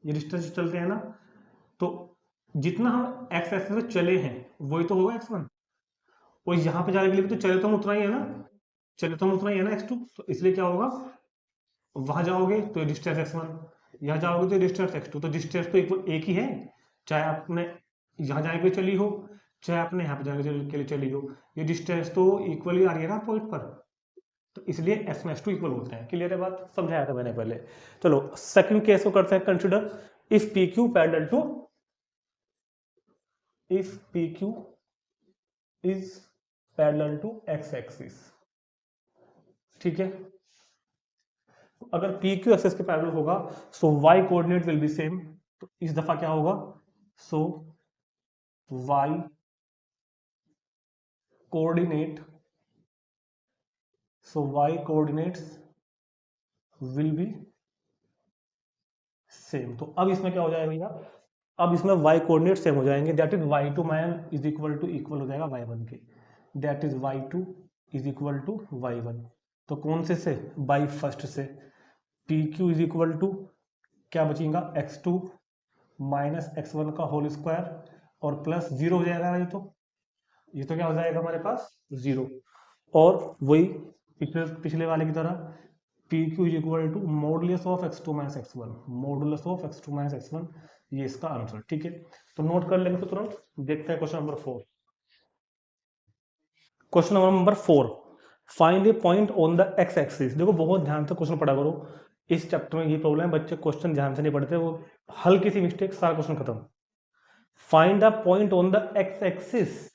ये डिस्टेंस चलते हैं ना, तो जितना हम एक्स एक्सिस पे चले हैं वही तो होगा x1, और यहाँ पे जाने के लिए भी तो चले तो हम उतना ही है ना, चले तो हम उतना ही है ना x2, तो इसलिए क्या होगा, वहां जाओगे तो डिस्टेंस x1, यहाँ जाओगे तो डिस्टेंस x2, तो डिस्टेंस तो एक ही है, चाहे आपने यहाँ जाने के लिए चली हो, चाहे आपने यहाँ पे जाने के लिए चली हो, ये डिस्टेंस तो इक्वली आ रही है ना पॉइंट पर, तो इसलिए x1 x2 इक्वल होते हैं। क्लियर है बात, समझाया था मैंने पहले। चलो सेकंड केस को करते हैं consider, if P Q parallel to, if PQ is parallel to x axis। ठीक है, अगर PQ एक्सिस के पैरेलल होगा सो y coordinate will be same, तो इस दफा क्या होगा, सो y coordinate, so y coordinates will be same. तो अब इसमें क्या हो जाएगा भैया, अब इसमें y कोऑर्डिनेट सेम हो जाएंगे, that is y2 man is equal हो जाएगा y1 के, that is y2 is equal to y1। तो कौन से बाई फर्स्ट से P Q is equal to क्या बचेगा x2 माइनस x1 का होल स्क्वायर और प्लस 0 हो जाएगा। ये तो क्या हो जाएगा हमारे पास 0, और वही पिछले वाले की तरह P Q is equal to modulus of x2 minus x1, modulus of x2 minus x1, ये इसका आंसर। ठीक है, तो नोट कर लेंगे। तो तुरंत देखते हैं question number 4। Question number 4, find A point on the x axis. देखो बहुत ध्यान से क्वेश्चन पढ़ा करो, इस चैप्टर में ये प्रॉब्लम है, बच्चे क्वेश्चन ध्यान से नहीं पढ़ते, वो हल्की सी मिस्टेक सारा क्वेश्चन खत्म। Find the point on the x axis,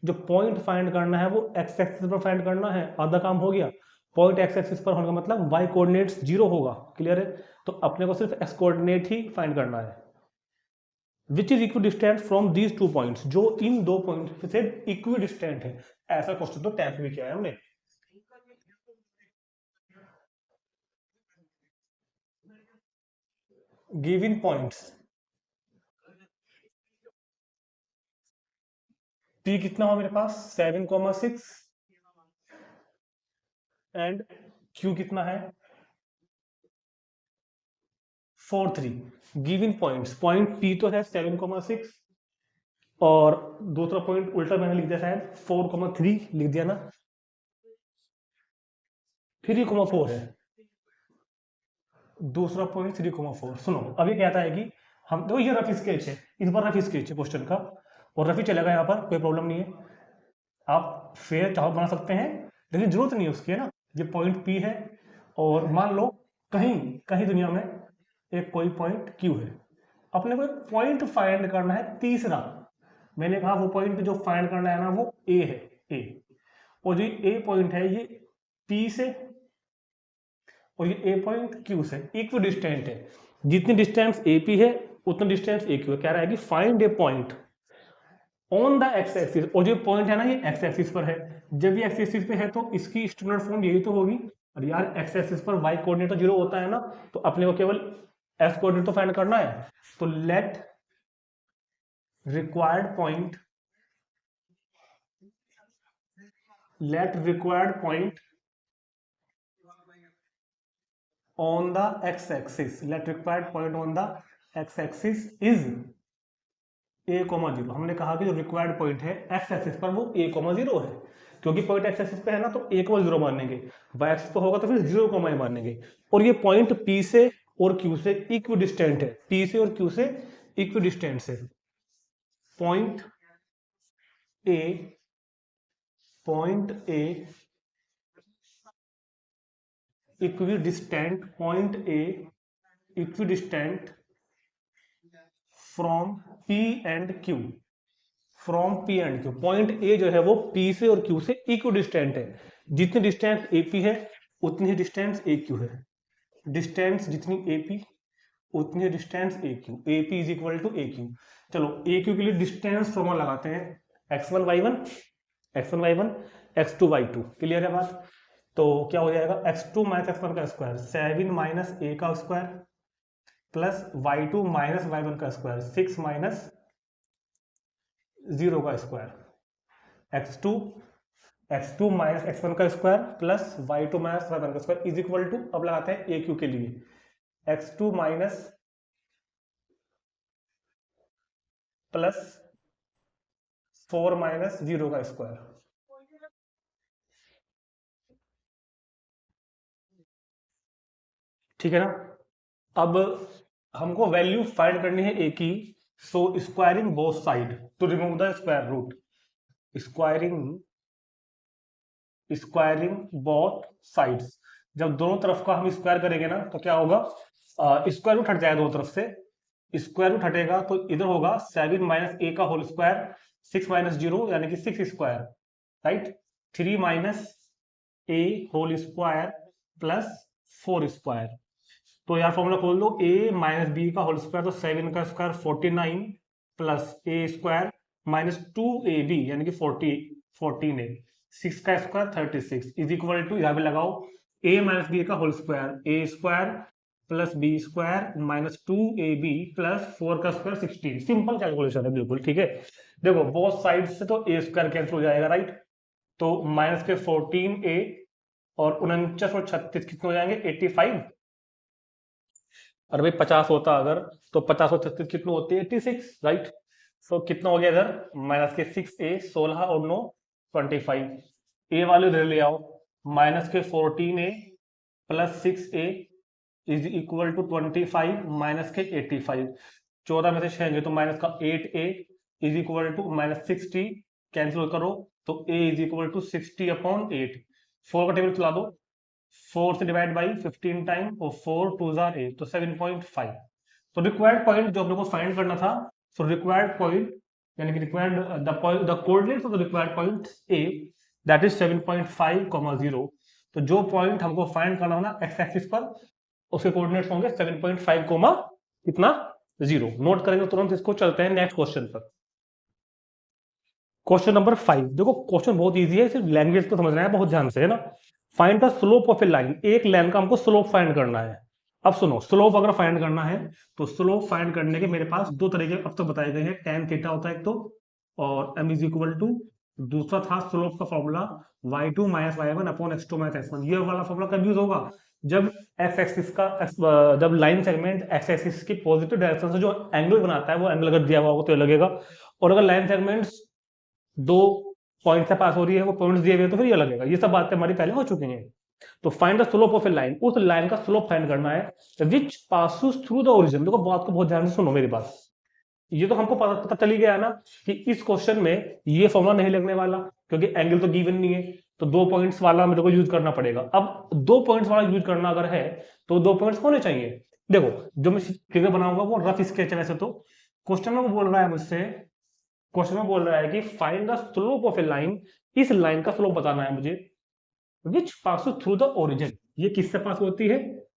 जो पॉइंट फाइंड करना है वो एक्स एक्सिस पर फाइंड करना है, आधा काम हो गया। पॉइंट एक्स एक्सिस पर होने का मतलब वाई कोऑर्डिनेट्स 0 होगा, क्लियर है। तो अपने को सिर्फ एक्स कोऑर्डिनेट ही फाइंड करना है। Which is equidistant from these two points, जो इन दो पॉइंट से इक्विडिस्टेंट है। ऐसा क्वेश्चन तो टेंथ में किया है हमने। गिवन पॉइंट्स, पी कितना हो मेरे पास 7,6 एंड क्यू कितना है 4,3। गिवन पॉइंट्स, पॉइंट पी तो है 7,6 और दूसरा पॉइंट उल्टा मैंने लिख दिया शायद 4,3 लिख दिया ना, 3,4 है दूसरा पॉइंट 3,4। सुनो अभी कहता है कि हम देखो ये रफ स्केच है, इस बार रफ स्केच है क्वेश्चन का, और रफ ही चलेगा यहाँ पर, कोई प्रॉब्लम नहीं है। आप फेयर चाहो बना सकते हैं, लेकिन जरूरत नहीं है उसकी, है ना। ये पॉइंट पी है और मान लो कहीं कहीं दुनिया में एक कोई पॉइंट क्यू है, अपने को एक पॉइंट फाइंड करना है तीसरा। मैंने कहा वो पॉइंट जो फाइंड करना है ना वो ए है, ए, और जो ए पॉइंट है ये पी से और ये ए पॉइंट क्यू से इक्वी डिस्टेंट है। जितनी डिस्टेंस ए पी है उतना डिस्टेंस ए क्यू है। कह रहा है कि find A point on the x axis, और जो पॉइंट है ना ये एक्स एक्सिस पर है। जब ये एक्स एक्सिस पे है तो इसकी स्टैंडर्ड फॉर्म यही तो होगी, और यार एक्स एक्सिस पर वाई कोऑर्डिनेट तो 0 होता है ना, तो अपने को केवल एक्स कोऑर्डिनेट तो फाइंड करना है। तो late required point, late required point on the x-axis, let required point on the x-axis is a, 0। हमने कहा कि जो रिक्वायर्ड पॉइंट है एक्स एक्सिस पर वो a, 0 है, क्योंकि पॉइंट एक्स एक्सिस पे है ना तो a, 0 मानेंगे, वाई एक्सिस पे होगा तो फिर 0, ही मानेंगे। और ये पॉइंट p से और q से इक्वी डिस्टेंट है, p से और q से इक्वी डिस्टेंट से। Point a, point a equi distant, point a equi distant from P and Q, from P and Q। Point A जो है वो P से और Q से इक्वी डिस्टेंट है। जितनी डिस्टेंस AP है उतनी ही डिस्टेंस AQ है, डिस्टेंस जितनी AP उतनी distance AQ, AP is equal to AQ। चलो AQ के लिए डिस्टेंस फॉर्मूला लगाते हैं, x1 y1, x1 y1, x2 y2, clear है बात। तो क्या हो जाएगा x2 माइनस x1 का स्क्वायर 7 माइनस a का square plus y2 minus y1 का स्क्वायर 6 माइनस 0 का स्क्वायर, x2 माइनस x1 का square plus y2 minus y1 का स्क्वायर इज इक्वल टू, अब लगाते हैं AQ के लिए x2 माइनस प्लस 4 माइनस 0 का स्क्वायर। ठीक है ना। अब हमको वैल्यू फाइंड करनी है ए की, so squaring both side to remove the square root, squaring both sides. जब दोनों तरफ का हम स्क्वायर करेंगे ना तो क्या होगा, स्क्वायर रूट हट जाएगा दोनों तरफ से, स्क्वायर रूट हटेगा तो इधर होगा 7 माइनस ए का होल स्क्वायर 6 माइनस 0 यानी कि 6 स्क्वायर, राइट, 3 माइनस ए होल स्क्वायर प्लस 4 स्क्वायर। तो यार फॉर्मूला खोल दो, a माइनस बी का होल स्क्वायर तो 7 का square 49 plus A square minus 2ab यानी कि 14a, 6 का स्क्वायर 36 इज इक्वल टू, यहाँ पे लगाओ a माइनस बी का whole square, a square plus b square minus 2ab plus 4 का स्क्वायर 16। सिंपल कैलकुलेशन है बिल्कुल, ठीक है। देखो बोथ साइड से तो ए स्क्वायर कैंसिल हो जाएगा, राइट। तो माइनस के 14a और 49 और 36 कितने हो जाएंगे 85। और भाई 50 होता अगर तो 50 और 36 कितने होते हैं 86, राइट। तो कितना हो गया इधर माइनस के 6a 16 और 9 25। ए वाले इधर ले आओ, माइनस के 14a plus 6a is equal to 25 minus के 85। 14 में से 6 गए तो माइनस का 8a is equal to minus 60, cancel करो तो a is equal to 60 upon 8। 4 का टेबल चला दो, 4 से डिवाइड बाई 15 टाइम और 4 2 जार 8 तो 7.5। तो रिक्वायर्ड पॉइंट जो हम लोग को फाइंड करना था, सो रिक्वायर्ड पॉइंट यानी कि required the coordinates of the required point A that is 7.5, 0। तो जो पॉइंट हमको फाइंड करना होना एक्स एक्सिस पर उसके कोऑर्डिनेट्स होंगे 7.5, कितना 0। नोट करेंगे तुरंत इसको। चलते हैं नेक्स्ट क्वेश्चन पर। Question number 5। देखो क्वेश्चन बहुत इजी है, सिर्फ लैंग्वेज को समझना है बहुत ध्यान से, है ना। Find the slope of a line. एक लाइन का हमको स्लोप फाइंड करना है। अब सुनो, स्लोप अगर फाइंड करना है तो स्लोप फाइंड करने के मेरे पास दो तरीके अब तक बताए गए हैं। tan थीटा होता है एक तो, और m इज इक्वल टू, दूसरा था स्लोप का formula y2 minus y1 upon x2 minus x1। ये वाला फॉर्मूला कब यूज होगा, जब x एक्सिस का जब लाइन सेगमेंट x एक्सिस की पॉजिटिव डायरेक्शन से जो एंगल बनाता है वो एंगल अगर दिया हुआ हो तो ये लगेगा, और अगर लाइन सेगमेंट्स दो पॉइंट से पास हो रही है वो पॉइंट्स दिए हुए तो फिर ये लगेगा। ये सब बातें हमारी पहले हो चुकी हैं। तो find the slope of a line, उस लाइन का स्लोप फाइंड करना है विच पासेस थ्रू द ओरिजिन। देखो बात को बहुत ध्यान से सुनो मेरी बात। ये तो हमको पता चली गया ना कि इस क्वेश्चन में ये फॉर्मूला नहीं लगने वाला क्योंकि एंगल तो गिवन नहीं है, तो 2 पॉइंट्स वाला मेरे को यूज करना पड़ेगा। अब 2 पॉइंट्स वाला यूज करना अगर है तो 2 पॉइंट्स होने चाहिए। देखो जो मैं फिगर बनाऊंगा वो रफ स्केच है वैसे तो। क्वेश्चन में बोल रहा है मुझसे, क्वेश्चन में बोल रहा है कि find the slope of a line, इस लाइन का स्लोप बताना है मुझे विच पास थ्रू द ओरिजिन। ये किससे पास होती है,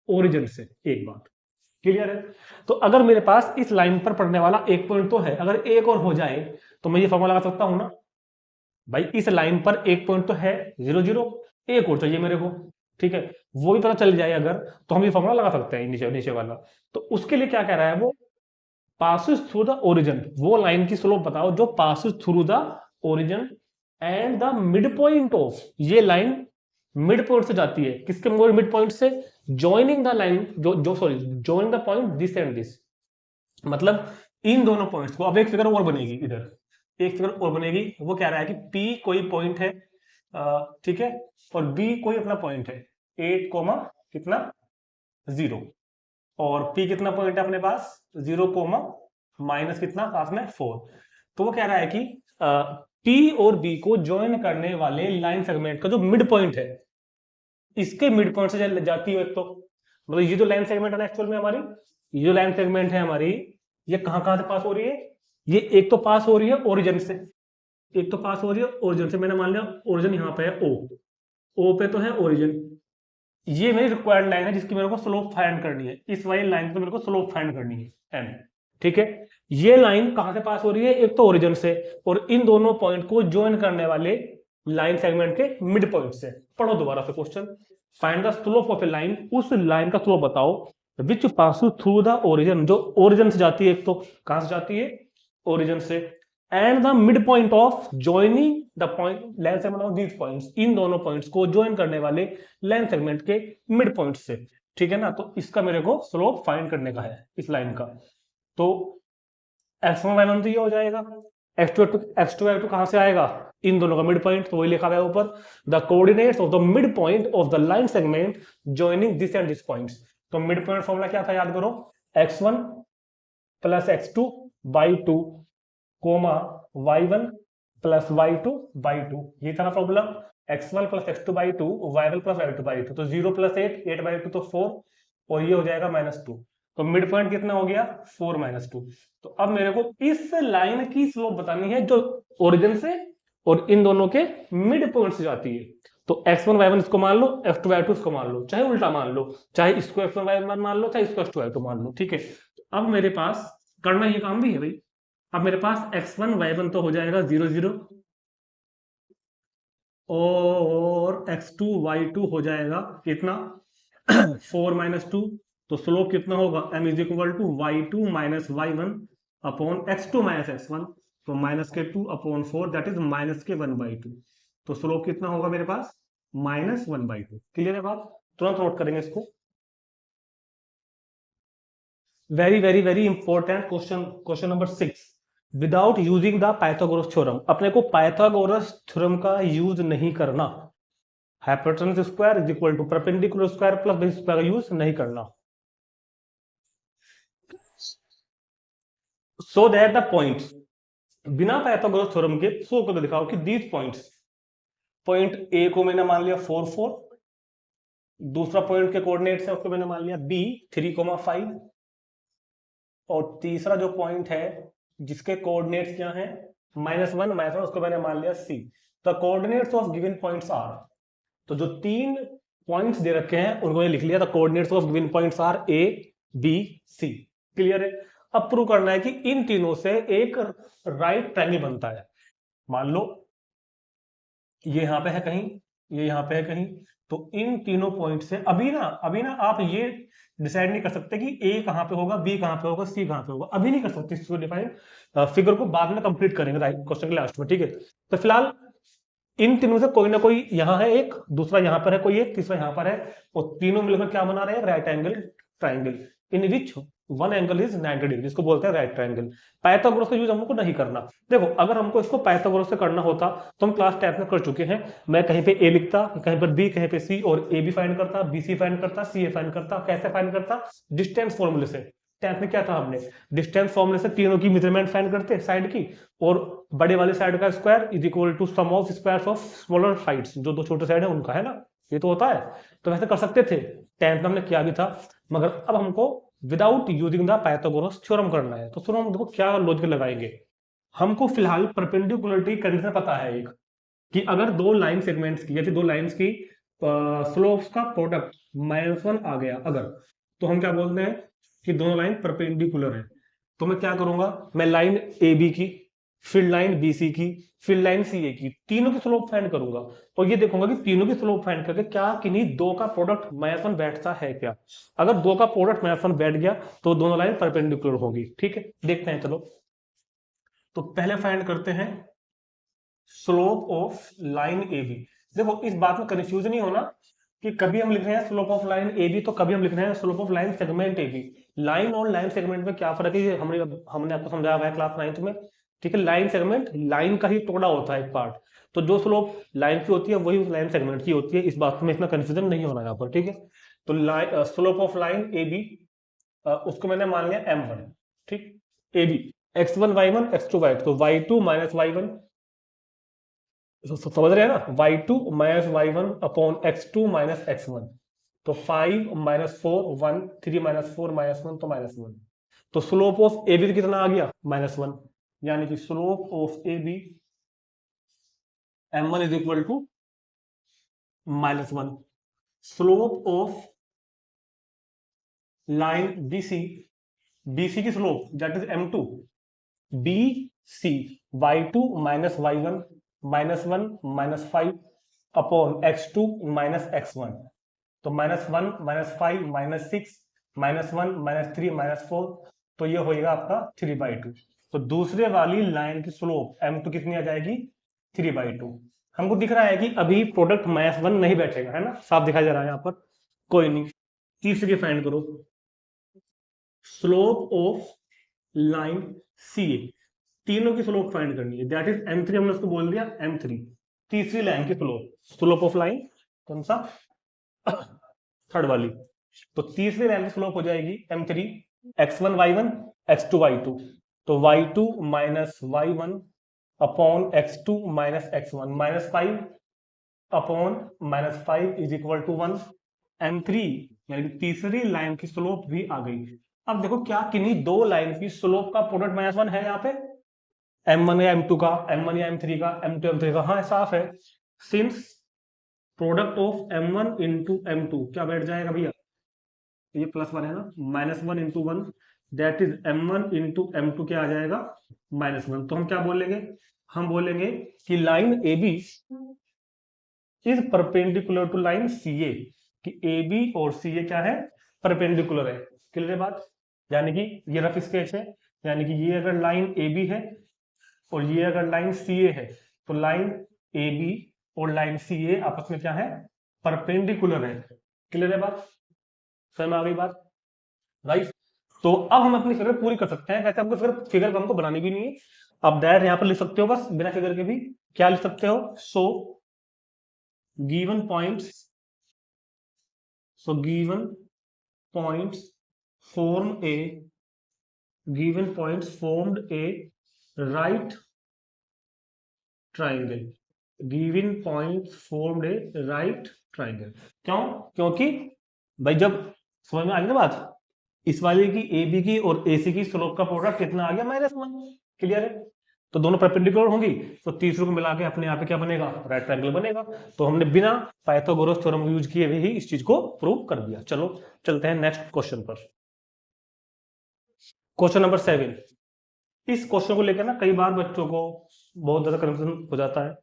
ओरिजिन से। एक बात क्लियर है। तो अगर मेरे पास इस लाइन पर पड़ने वाला एक पॉइंट तो है, अगर एक और हो जाए तो मैं ये फॉर्मूला लगा सकता हूं ना भाई, इस लाइन पर एक पॉइंट तो है 0 0, एक और चाहिए मेरे को, ठीक है। वो ही पता चल जाए अगर तो हम ये फॉर्मूला लगा सकते हैं नीचे नीचे वाला। तो उसके लिए क्या कह रहा है वो, passes थ्रू द ओरिजिन। वो लाइन की स्लोप बताओ जो passes through the origin and the mid point of, ये लाइन मिड पॉइंट से जाती है, किसके मिड पॉइंट से, जॉइनिंग द लाइन जो sorry joining the point this and this. मतलब इन दोनों पॉइंट्स को, अब एक फिगर और बनेगी इधर, एक फिगर और बनेगी। वो कह रहा है कि P कोई पॉइंट है, ठीक है, और B कोई अपना पॉइंट है 8 कोमा कितना 0, और P कितना पॉइंट है अपने पास 0 कोमा माइनस कितना पास में 4। तो वो कह रहा है कि P और B को ज्वाइन करने वाले लाइन सेगमेंट का जो मिड पॉइंट है, इसके मिड पॉइंट से जाती है एक तो, मतलब ये जो लाइन सेगमेंट है एक्चुअल में हमारी, ये जो लाइन सेगमेंट है हमारी, ये कहां से पास हो रही है, ये एक तो पास हो रही है ओरिजिन से, एक तो पास हो रही है ओरिजिन से। मैंने मान लिया ओरिजिन यहाँ पे है O पे तो है ओरिजिन। ये मेरी रिक्वायर्ड लाइन है जिसकी मेरे को स्लोप फाइंड करनी है, इस वाली लाइन पे मेरे को स्लोप फाइंड करनी है m, ठीक है। ये लाइन कहां से पास हो रही है, एक तो ओरिजिन से, और इन दोनों पॉइंट को ज्वाइन करने वाले लाइन सेगमेंट के मिड पॉइंट से। पढ़ो दोबारा से question, find the slope of a line, उस लाइन का स्लोप बताओ विच पास थ्रू द ओरिजिन, जो ओरिजिन से जाती है, एक तो कहां से जाती है ओरिजिन से, and the mid point of joining the point line segment of these points, इन दोनों पॉइंट्स को ज्वाइन करने वाले लाइन सेगमेंट के मिड पॉइंट से, ठीक है ना। तो इसका मेरे को स्लोप फाइंड करने का है इस लाइन का। तो x1 y1 तो ये हो जाएगा, x2 y2 कहां से आएगा, इन दोनों का मिड पॉइंट, तो वही लिखा हुआ है ऊपर, the coordinates of the mid point of the line segment joining this and this points. तो मिड पॉइंट फॉर्मूला क्या था याद करो, x1 plus x2 by 2 comma y1 plus y2 by 2, ये था ना formula, x1 plus x2 by 2 y1 plus y2 by 2। तो 0 प्लस 8 बाई 2 तो 4, और ये हो जाएगा -2। तो मिड पॉइंट कितना हो गया 4 -2। तो अब मेरे को इस लाइन की स्लोप बतानी है जो ओरिजिन से और इन दोनों के मिड पॉइंट से जाती है। तो x1 y1 इसको मान लो, f2 y2 इसको मान लो, चाहे उल्टा मान लो, चाहे इसको x1 y1 मान लो, चाहे इसको x2 y2 मान लो, ठीक है। तो अब मेरे पास करना ये काम भी है भाई। अब मेरे पास x1 y1 तो हो जाएगा 0 0, और x2 y2 हो जाएगा कितना 4 -2, तो स्लोप कितना होगा, m is equal to y2 minus y1 upon x2 minus x1, तो माइनस के 2 अपॉन 4 दैट इज माइनस के 1/2। तो स्लोप कितना होगा मेरे पास, माइनस 1/2। क्लियर है बात, तुरंत नोट करेंगे इसको। Very very very important question, question number 6, without using the Pythagoras theorem. अपने को पाइथागोरस थ्योरम का यूज नहीं करना, hypotenuse square is equal to perpendicular square plus base square का यूज नहीं करना। सो दैट द पॉइंट्स, बिना पाइथागोरस थ्योरम के शो करके दिखाओ कि दीज पॉइंट्स, पॉइंट ए को मैंने मान लिया 4 4, दूसरा पॉइंट के कोऑर्डिनेट्स है उसको मैंने मान लिया बी 3,5, और तीसरा जो पॉइंट है जिसके कोऑर्डिनेट्स क्या है -1 उसको मैंने मान लिया C. The coordinates of given points are, तो जो तीन पॉइंट्स दे रखे हैं उनको लिख लिया, the coordinates of given points are A B C. Clear है। अब प्रूव करना है कि इन तीनों से एक राइट ट्रायंगल बनता है। मान लो ये यहां पे है कहीं, ये यहां पे है कहीं, तो इन तीनों पॉइंट से अभी ना आप ये डिसाइड नहीं कर सकते कि ए कहां पे होगा, बी कहां पे होगा, सी कहां पे होगा, अभी नहीं कर सकते इसको डिफाइन, फिगर को बाद में कंप्लीट करेंगे राइट क्वेश्चन के लास्ट में, ठीक है। तो फिलहाल इन तीनों से कोई ना कोई यहां है एक, दूसरा यहां पर है कोई एक, तीसरा यहां पर है, और तीनों मिलकर क्या बना रहे हैं, right angle triangle in which one angle is 90 degree, जिसको बोलते हैं राइट ट्राइंगल। पाइथागोरस का यूज हमको नहीं करना। देखो अगर हमको इसको पाइथागोरस से करना होता तो हम क्लास 10 में कर चुके हैं। मैं कहीं पे ए लिखता, कहीं पर बी, कहीं पे सी, और ए बी फाइंड करता, बी सी फाइंड करता, सी ए फाइंड करता। कैसे फाइंड करता, डिस्टेंस फॉर्मूले से। 10th में क्या था, हमने डिस्टेंस फॉर्मूले से तीनों की मेजरमेंट फाइंड करते साइड की, और बड़े वाले साइड का square is equal to sum of squares of smaller sides, जो दो छोटे साइड है उनका, है ना, ये तो होता है। तो वैसे कर सकते थे, 10th में हमने किया भी था, मगर अब हमको without using the Pythagoras theorem करना है। तो सुनो हम देखो क्या लॉजिक लगाएंगे। हमको फिलहाल परपेंडिकुलरिटी कंडीशन पता है एक, कि अगर दो लाइन सेगमेंट्स की या फिर दो लाइंस की स्लोप्स का प्रोडक्ट -1 आ गया अगर, तो हम क्या बोलते हैं कि दोनों लाइन परपेंडिकुलर है। तो मैं क्या करूंगा, मैं लाइन ए बी की, फिर लाइन बी सी की, फिर लाइन सी ए की, तीनों की स्लोप फाइंड करूंगा, और ये देखूंगा कि तीनों की स्लोप फाइंड करके क्या किन्हीं दो का प्रोडक्ट -1 बैठता है क्या। अगर दो का प्रोडक्ट -1 बैठ गया तो दोनों लाइन परपेंडिकुलर होगी। ठीक है, देखते हैं चलो। तो पहले फाइंड करते हैं slope of line A B. देखो इस बात में कंफ्यूजन नहीं होना कि कभी हम लिख रहे हैं slope of line A B, तो कभी हम लिख रहे हैं slope of line segment A B. Line और लाइन सेगमेंट में क्या फर्क है, ये हमने आपको समझाया हुआ है क्लास 9th में। ठीक है, लाइन सेगमेंट लाइन का ही टुकड़ा होता है एक पार्ट, तो जो स्लोप लाइन की होती है वही लाइन सेगमेंट की होती है। इस बात में इतना कंफ्यूजन नहीं होना यहाँ पर। ठीक है, तो slope of line A B, उसको मैंने मान लिया m1। ठीक, A B x1 y1 x2 y2, तो y2 माइनस y1, समझ रहे हैं ना, y2 minus y1 upon x2 minus x1, तो 5 माइनस 4 1, 3 माइनस 4 माइनस 1, तो -1। तो स्लोप ऑफ ए बी कितना आ गया, -1, यानी कि slope of A B m1 is equal to -1। Slope of line BC, BC की slope that is m2, BC y2 minus y1 -1 -5 upon x2 minus x1, तो -1 -5 -6 -1 -3 -4, तो ये होएगा आपका 3/2। तो दूसरे वाली लाइन की स्लोप m2 कितनी आ जाएगी, 3/2। हमको दिख रहा है कि अभी प्रोडक्ट -1 नहीं बैठेगा, है ना, साफ दिखाई दे रहा है यहाँ पर, कोई नहीं। तीसरी फाइंड करो, स्लोप ऑफ लाइन CA, तीनों की स्लोप फाइंड करनी है, दैट इज m3, हमने उसको बोल दिया m3। तीसरी लाइन की स्लोप, स्लोप ऑफ लाइन कौन सा, थर्ड वाली, तो तीसरी लाइन की स्लोप हो जाएगी m3, x1 y1 x2 y2, तो y2 minus y1 upon x2 minus x1, -5 upon -5 is equal to 1। m3 यानी कि तीसरी लाइन की स्लोप भी आ गई। अब देखो क्या किन्हीं दो लाइन की स्लोप का प्रोडक्ट -1 है यहाँ पे, m1 या m2 का, m1 या m3 का, m2 m3 का, हाँ साफ है। Since product of m1 into m2 क्या बैठ जाएगा भैया, ये +1 है ना, -1 into 1 that is m1 into m2 क्या आ जाएगा, -1। तो हम क्या बोलेंगे, हम बोलेंगे कि line AB is perpendicular to line CA, कि AB और CA क्या है, परपेंडिकुलर है। क्लियर है बात? यानी कि ये रफ स्केच है, यानी कि ये अगर लाइन ए बी है और ये अगर लाइन सी ए है, तो लाइन ए बी और लाइन सी ए आपस में क्या है? परपेंडिकुलर है। क्लियर है बात? समझ में आ गई बात? राइट। तो अब हम अपनी फिगर पूरी कर सकते हैं। वैसे हमको फिगर हमको बनानी भी नहीं है, आप डायरेक्ट यहां पर लिख सकते हो बस बिना फिगर के भी। क्या लिख सकते हो? So given points form a given points formed a right triangle। given points formed a right triangle। क्यों? क्योंकि भाई जब समझ में आ गई ना बात, इस वाले की ए बी की और ए सी की स्लोप का प्रोडक्ट कितना आ गया? -1। क्लियर है? तो दोनों परपेंडिकुलर होंगी, तो तीसरे को मिला के अपने आप क्या बनेगा? राइट ट्रायंगल बनेगा। तो हमने बिना पाइथागोरस थ्योरम यूज किए हुए ही इस चीज को प्रूव कर दिया। चलो चलते हैं नेक्स्ट क्वेश्चन पर। Question number 7। इस क्वेश्चन को लेकर ना कई बार बच्चों को बहुत ज्यादा कंफ्यूजन हो जाता है।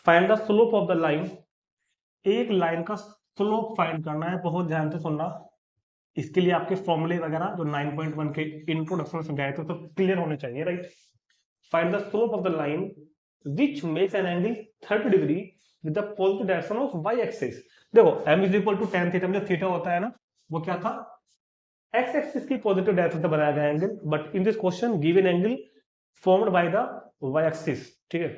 Find the slope of the line. एक लाइन का स्लोप फाइंड करना है, बहुत ध्यान से सुनना। इसके लिए आपके फॉर्मूले वगैरह जो 9.1 के इंट्रोडक्शन में गए थे तो क्लियर होने चाहिए। Right. Find the slope of the line which makes an angle 30 degree with the positive direction of y axis. देखो m is equal to tan theta में जो थीटा होता है ना, वो क्या था? एक्स एक्सिस की पॉजिटिव डायरेक्शन से बनाया गया angle, but in this question given angle formed by the y axis. ठीक है।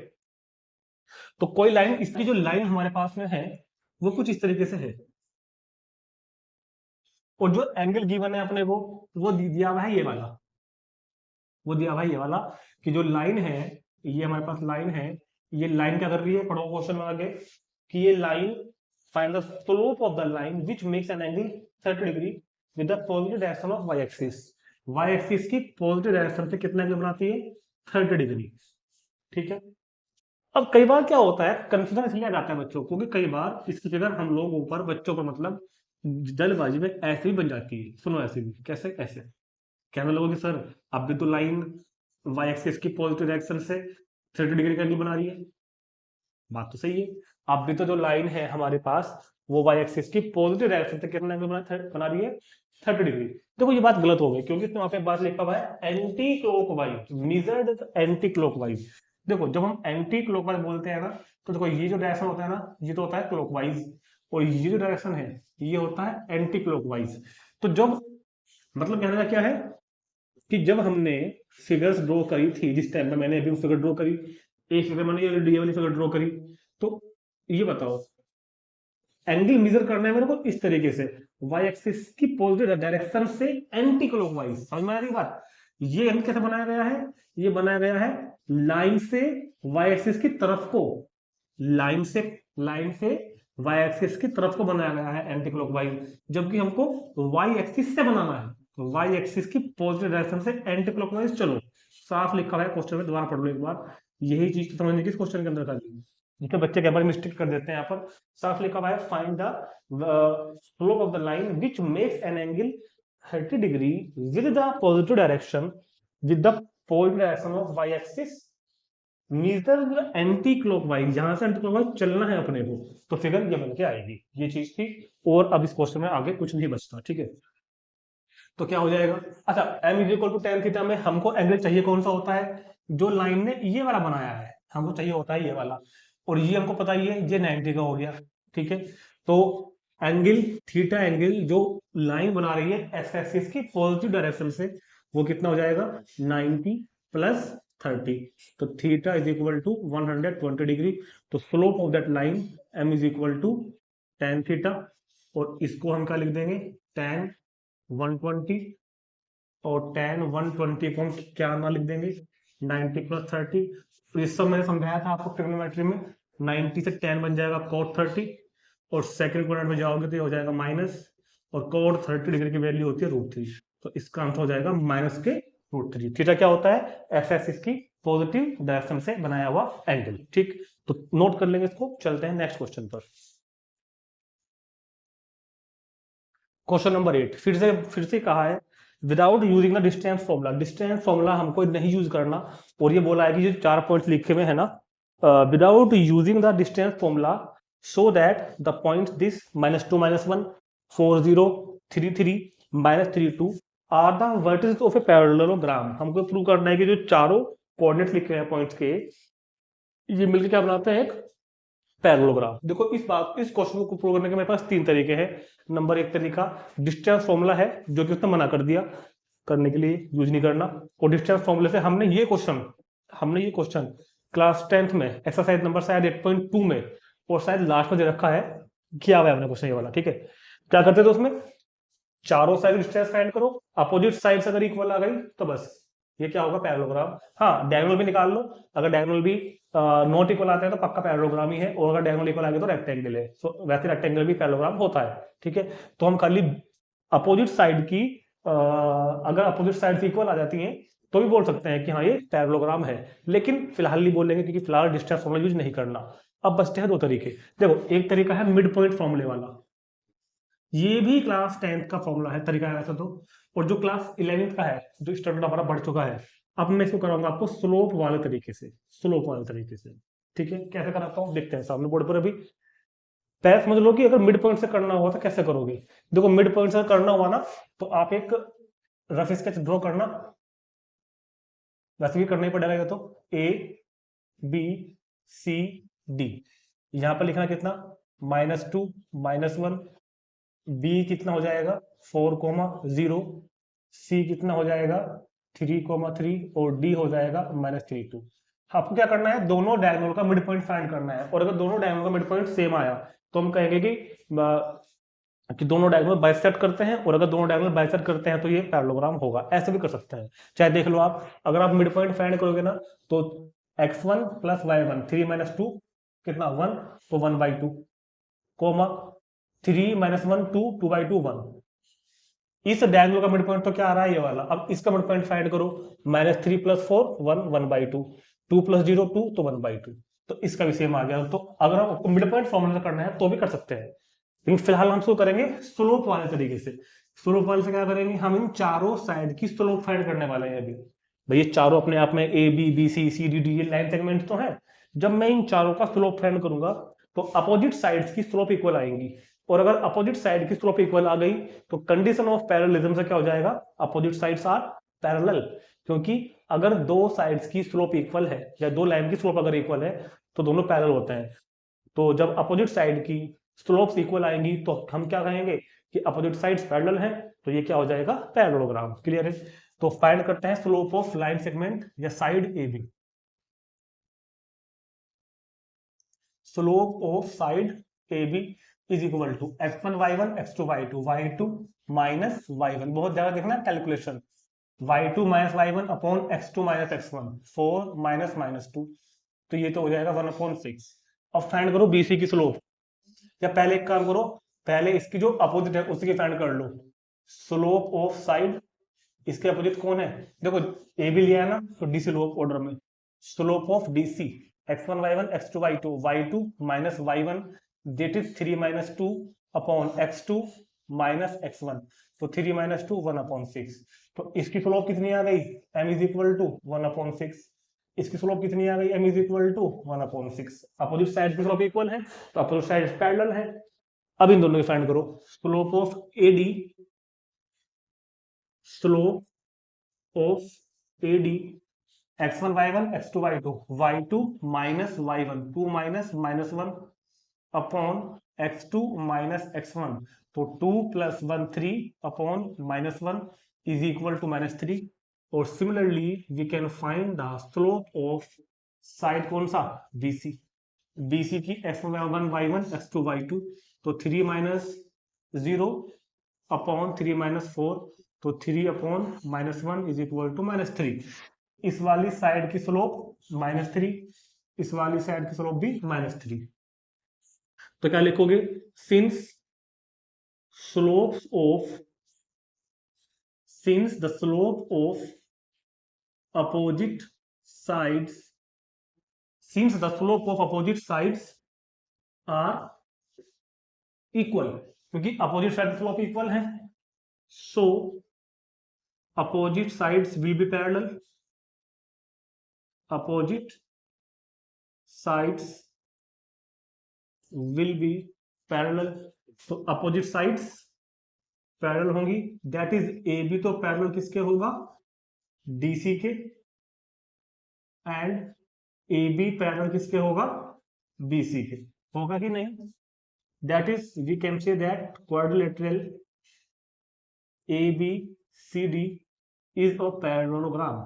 तो कोई लाइन, इसकी जो लाइन हमारे पास में है वो कुछ इस तरीके से है, और जो एंगल गिवन है अपने को वो दिया हुआ है ये वाला। वो दिया हुआ है ये वाला कि जो लाइन है, ये हमारे पास लाइन है, ये लाइन क्या कर रही है? पढ़ो क्वेश्चन में आगे कि ये line find the slope of the line which makes an angle 30 degree with the positive direction of y axis. Y axis की पॉजिटिव डायरेक्शन से कितना एंगल बनाती है? 30 डिग्री। ठीक है। अब कई बार क्या होता है, कंफ्यूजन इसलिए आ जाता है बच्चों को कि कई बार इसकी फिगर हम लोग ऊपर बच्चों को मतलब जल्दबाजी में ऐसे भी बन जाती है। सुनो, ऐसे भी कैसे? ऐसे कहने लगोगे सर अब भी तो लाइन वाई एक्सिस की पॉजिटिव डायरेक्शन से 30 डिग्री का एंगल बना रही है। बात तो सही है, अब भी तो जो लाइन है हमारे पास वो वाई एक्सिस की पॉजिटिव डायरेक्शन से कितना एंगल बना रही है? 30 डिग्री। देखो ये बात गलत हो गई, क्योंकि वहां पे बात लिखा हुआ है anti clockwise, measured anti clockwise. देखो जब हम एंटी क्लॉकवाइज बोलते हैं ना, तो देखो ये जो डायरेक्शन होता है ना, ये तो होता है क्लॉकवाइज, और ये जो डायरेक्शन है ये होता है एंटी क्लॉकवाइज। तो जब मतलब कहने का क्या है कि जब हमने फिगर्स ड्रॉ करी थी, जिस टाइम में मैंने अभी फिगर ड्रॉ करी, एक फिगर मैंने ये वाली फिगर ड्रॉ करी, तो ये बताओ एंगल मेजर करना है मेरे को इस तरीके से, वाई एक्सिस की पॉजिटिव डायरेक्शन से एंटी क्लॉकवाइज। समझ में आ रही बात? ये एंगल कैसे बनाया गया है? ये बनाया गया है लाइन से वाई एक्सिस की तरफ को, लाइन से वाई एक्सिस की तरफ को बनाया गया है एंटी क्लॉकवाइज, जबकि हमको वाई एक्सिस से बनाना है, वाई एक्सिस की पॉजिटिव डायरेक्शन से एंटी क्लॉकवाइज। चलो साफ लिखा है क्वेश्चन में, दोबारा पढ़ लो एक बार, यही चीज समझने की क्वेश्चन के अंदर कर दी। देखिए बच्चे क्या बार मिस्टेक कर देते हैं, यहाँ पर साफ लिखा हुआ है find the slope of the line which makes an angle 30 degree with the positive direction with the positive direction of y axis measure anti clockwise. जहां से एंटी क्लॉकवाइज चलना है अपने को, तो फिगर ये बन के आएगी। ये चीज थी, और अब इस क्वेश्चन में आगे कुछ नहीं बचता। ठीक है, तो क्या हो जाएगा? अच्छा, m is equal to tan theta में हमको एंगल चाहिए कौन सा होता है? जो लाइन ने ये वाला बनाया है हमको चाहिए होता है ये वाला, और ये हमको पता ही है ये 90 का हो गया। ठीक है, तो एंगल थीटा, एंगल जो लाइन बना रही है एक्स एक्सिस की पॉजिटिव डायरेक्शन से, वो कितना हो जाएगा? 90 प्लस 30, तो theta is equal to 120 degree. तो slope of that line m is equal to tan theta, और इसको हम क्या लिख देंगे? tan 120, और tan 120 को हम क्या ना लिख देंगे? 90 प्लस 30। तो इस सब मैंने समझाया था आपको ट्रिग्नोमेट्री में, 90 से tan बन जाएगा cot 30, और सेकंड क्वाड्रेंट में जाओगे तो ये हो जाएगा माइनस, और cot 30 डिग्री की वैल्यू होती है √3, तो इसका आंसर हो जाएगा माइनस के √3। थीटा क्या होता है? एक्स एक्सिस की पॉजिटिव डायरेक्शन से बनाया हुआ एंगल। ठीक, तो नोट कर लेंगे इसको। चलते हैं नेक्स्ट क्वेश्चन पर। क्वेश्चन नंबर 8 फिर से कहा है without using the distance formula. Distance formula हमको नहीं यूज करना, और ये बोला है कि जो 4 पॉइंट्स लिखे हुए हैं ना, without using the distance formula so that the points this -2 -1 4 0 3 3 -3 2 are the vertices of a parallelogram. हमको प्रूव करना है कि जो चारों कोऑर्डिनेट्स लिखे हैं पॉइंट्स के, ये मिलकर क्या बनाते हैं, एक पैरेललोग्राम। देखो इस क्वेश्चन को प्रूव करने के मेरे पास 3 तरीके हैं। नंबर 1 तरीका डिस्टेंस फॉर्मूला है, जो कि उसने मना कर दिया, करने के लिए यूज नहीं करना। और डिस्टेंस फॉर्मूले से हमने ये क्वेश्चन क्लास 10th में एक्सरसाइज नंबर शायद 8.2 में और शायद लास्ट में दे रखा है, किया हुआ है हमने क्वेश्चन ये वाला। ठीक है, क्या करते थे उसमें, चारों साइड डिस्टेंस फाइंड करो, अपोजिट साइड्स अगर इक्वल आ गई तो बस ये क्या होगा, पैरेललोग्राम। हाँ, डायगोनल भी निकाल लो, अगर डायगोनल भी नॉट इक्वल आता है तो पक्का पैरेललोग्राम ही है, और अगर डायगोनल इक्वल आ गया तो रेक्टेंगल है। सो वैसे रेक्टेंगल भी पैरेललोग्राम होता है। ठीक है, तो हम खाली अपोजिट साइड की अगर अपोजिट साइड इक्वल आ जाती हैं तो भी बोल सकते हैं कि हाँ ये पैरेललोग्राम है, लेकिन फिलहाल नहीं बोलेंगे क्योंकि फिलहाल डिस्टेंस फॉर्मूला यूज नहीं करना। अब बचते हैं 2 तरीके। देखो, एक तरीका है मिड पॉइंट फॉर्मूले वाला, ये भी क्लास 10th का फॉर्मूला है, तरीका है वैसे तो। और जो क्लास 11th का है, जो स्टैंडर्ड हमारा बढ़ चुका है, अब मैं इसको कराऊंगा आपको स्लोप वाले तरीके से, ठीक है, कैसे कराता हूँ देखते हैं सामने बोर्ड पर। अभी पहले समझ लो कि अगर मिड पॉइंट से करना हुआ तो कैसे करोगे। देखो, मिड पॉइंट से करना हुआ ना, तो आप एक रफ स्केच ड्रॉ करना, वैसे भी करना ही पड़ेगा। तो ए बी सी डी, यहां पर लिखना कितना, -2 -1, बी कितना हो जाएगा 4, 0, सी कितना हो जाएगा 3, 3 और डी हो जाएगा -3 2। आपको क्या करना है, दोनों डायगोनल का मिड पॉइंट फाइंड करना है, और अगर दोनों डायगोनल का मिड पॉइंट सेम आया तो हम कहेंगे कि दोनों डायगोनल बाइसेक्ट करते हैं, और अगर दोनों डायगोनल बाइसेक्ट करते हैं तो ये पैरेललोग्राम होगा। ऐसे भी कर सकते हैं, चाहे देख लो आप, अगर आप मिड पॉइंट फाइंड करोगे ना तो x1 + y1 3 - 2 कितना 1, तो 1/2, कोमा 3 - 1 2, 2/2 1। इस डायगोनल का मिड पॉइंट तो क्या आ रहा है, ये वाला। अब इसका मिड पॉइंट फाइंड करो, -3 + 4 1, 1/2, 2 + 0 2, तो 1/2। तो इसका भी सेम आ गया। तो अगर आपको मिड पॉइंट फॉर्मूला से करना है तो भी कर सकते हैं, लेकिन फिलहाल हम इसको करेंगे स्लोप वाले तरीके से। स्लोप वाले से क्या करेंगे, हम इन चारों साइड की स्लोप फाइंड करने वाले हैं अभी। भाई ये चारों अपने आप में A B B C C D D ये लाइन सेगमेंट तो है। जब मैं इन चारों का स्लोप फाइंड करूंगा तो अपोजिट साइड्स की स्लोप इक्वल आएंगी, और अगर अपोजिट साइड की स्लोप इक्वल आ गई तो कंडीशन ऑफ पैरेललिज्म से क्या हो जाएगा, अपोजिट साइड्स आर पैरेलल। क्योंकि अगर दो साइड्स की स्लोप इक्वल है या दो लाइन की स्लोप अगर इक्वल है तो दोनों पैरेलल होते हैं। तो जब अपोजिट साइड की स्लोप्स इक्वल आएंगी तो हम क्या कहेंगे कि अपोजिट साइड्स पैरेलल हैं, तो ये क्या हो जाएगा, पैरेललोग्राम। क्लियर है। तो फाइंड करते हैं स्लोप ऑफ लाइन सेगमेंट या side A B. Slope of side A B is equal to x1 y1 x2 y2 y2 -y1। बहुत ज्यादा देखना calculation, y2 - y1 upon x2 - x1 4 -2, तो ये तो हो जाएगा 1/6। अब फाइंड करो बीसी की स्लोप, या पहले एक काम करो, पहले इसकी जो अपोजिट है उसकी फाइंड कर लो। स्लोप ऑफ साइड, इसके अपोजिट कौन है, देखो ए भी लिया है ना, तो डी स्लोप ऑर्डर में। Slope of DC x1 y1 x2 y2 y2 -y1 that is 3 - 2 upon x2 -x1, तो 3 - 2 1/6। तो इसकी स्लोप कितनी आ गई, m इज इक्वल टू 1/6। इसकी स्लोप कितनी आ गई, m is equal to 1/6। Opposite side की स्लोप इक्वल है तो अपोजिट साइड पैरेलल है। अब इन दोनों की फाइंड करो। Slope of AD, slope of AD x1 y1 x2 y2 y2 -y1 2 -1 upon x2 -x1, तो 2 + 1 3 अपॉन -1 इज इक्वल टू -3। और similarly we can find the slope of side कौन सा, BC। BC की x1 y1 x2 y2, तो 3 - 0 अपॉन 3 - 4, तो 3 अपॉन -1 इज इक्वल टू -3। इस वाली साइड की स्लोप -3, इस वाली साइड की स्लोप भी -3। तो क्या लिखोगे, since slopes of since the slope of opposite sides since the slope of opposite sides are equal, क्योंकि अपोजिट साइड की स्लोप इक्वल है, so opposite sides will be parallel. Opposite sides will be parallel, तो अपोजिट साइड्स पैरेलल होंगी, दैट इज ए बी तो पैरेलल किसके होगा, डीसी के, एंड ए बी पैरेलल किसके होगा, बीसी के, होगा कि नहीं, that is we can say that quadrilateral A B C D is a parallelogram,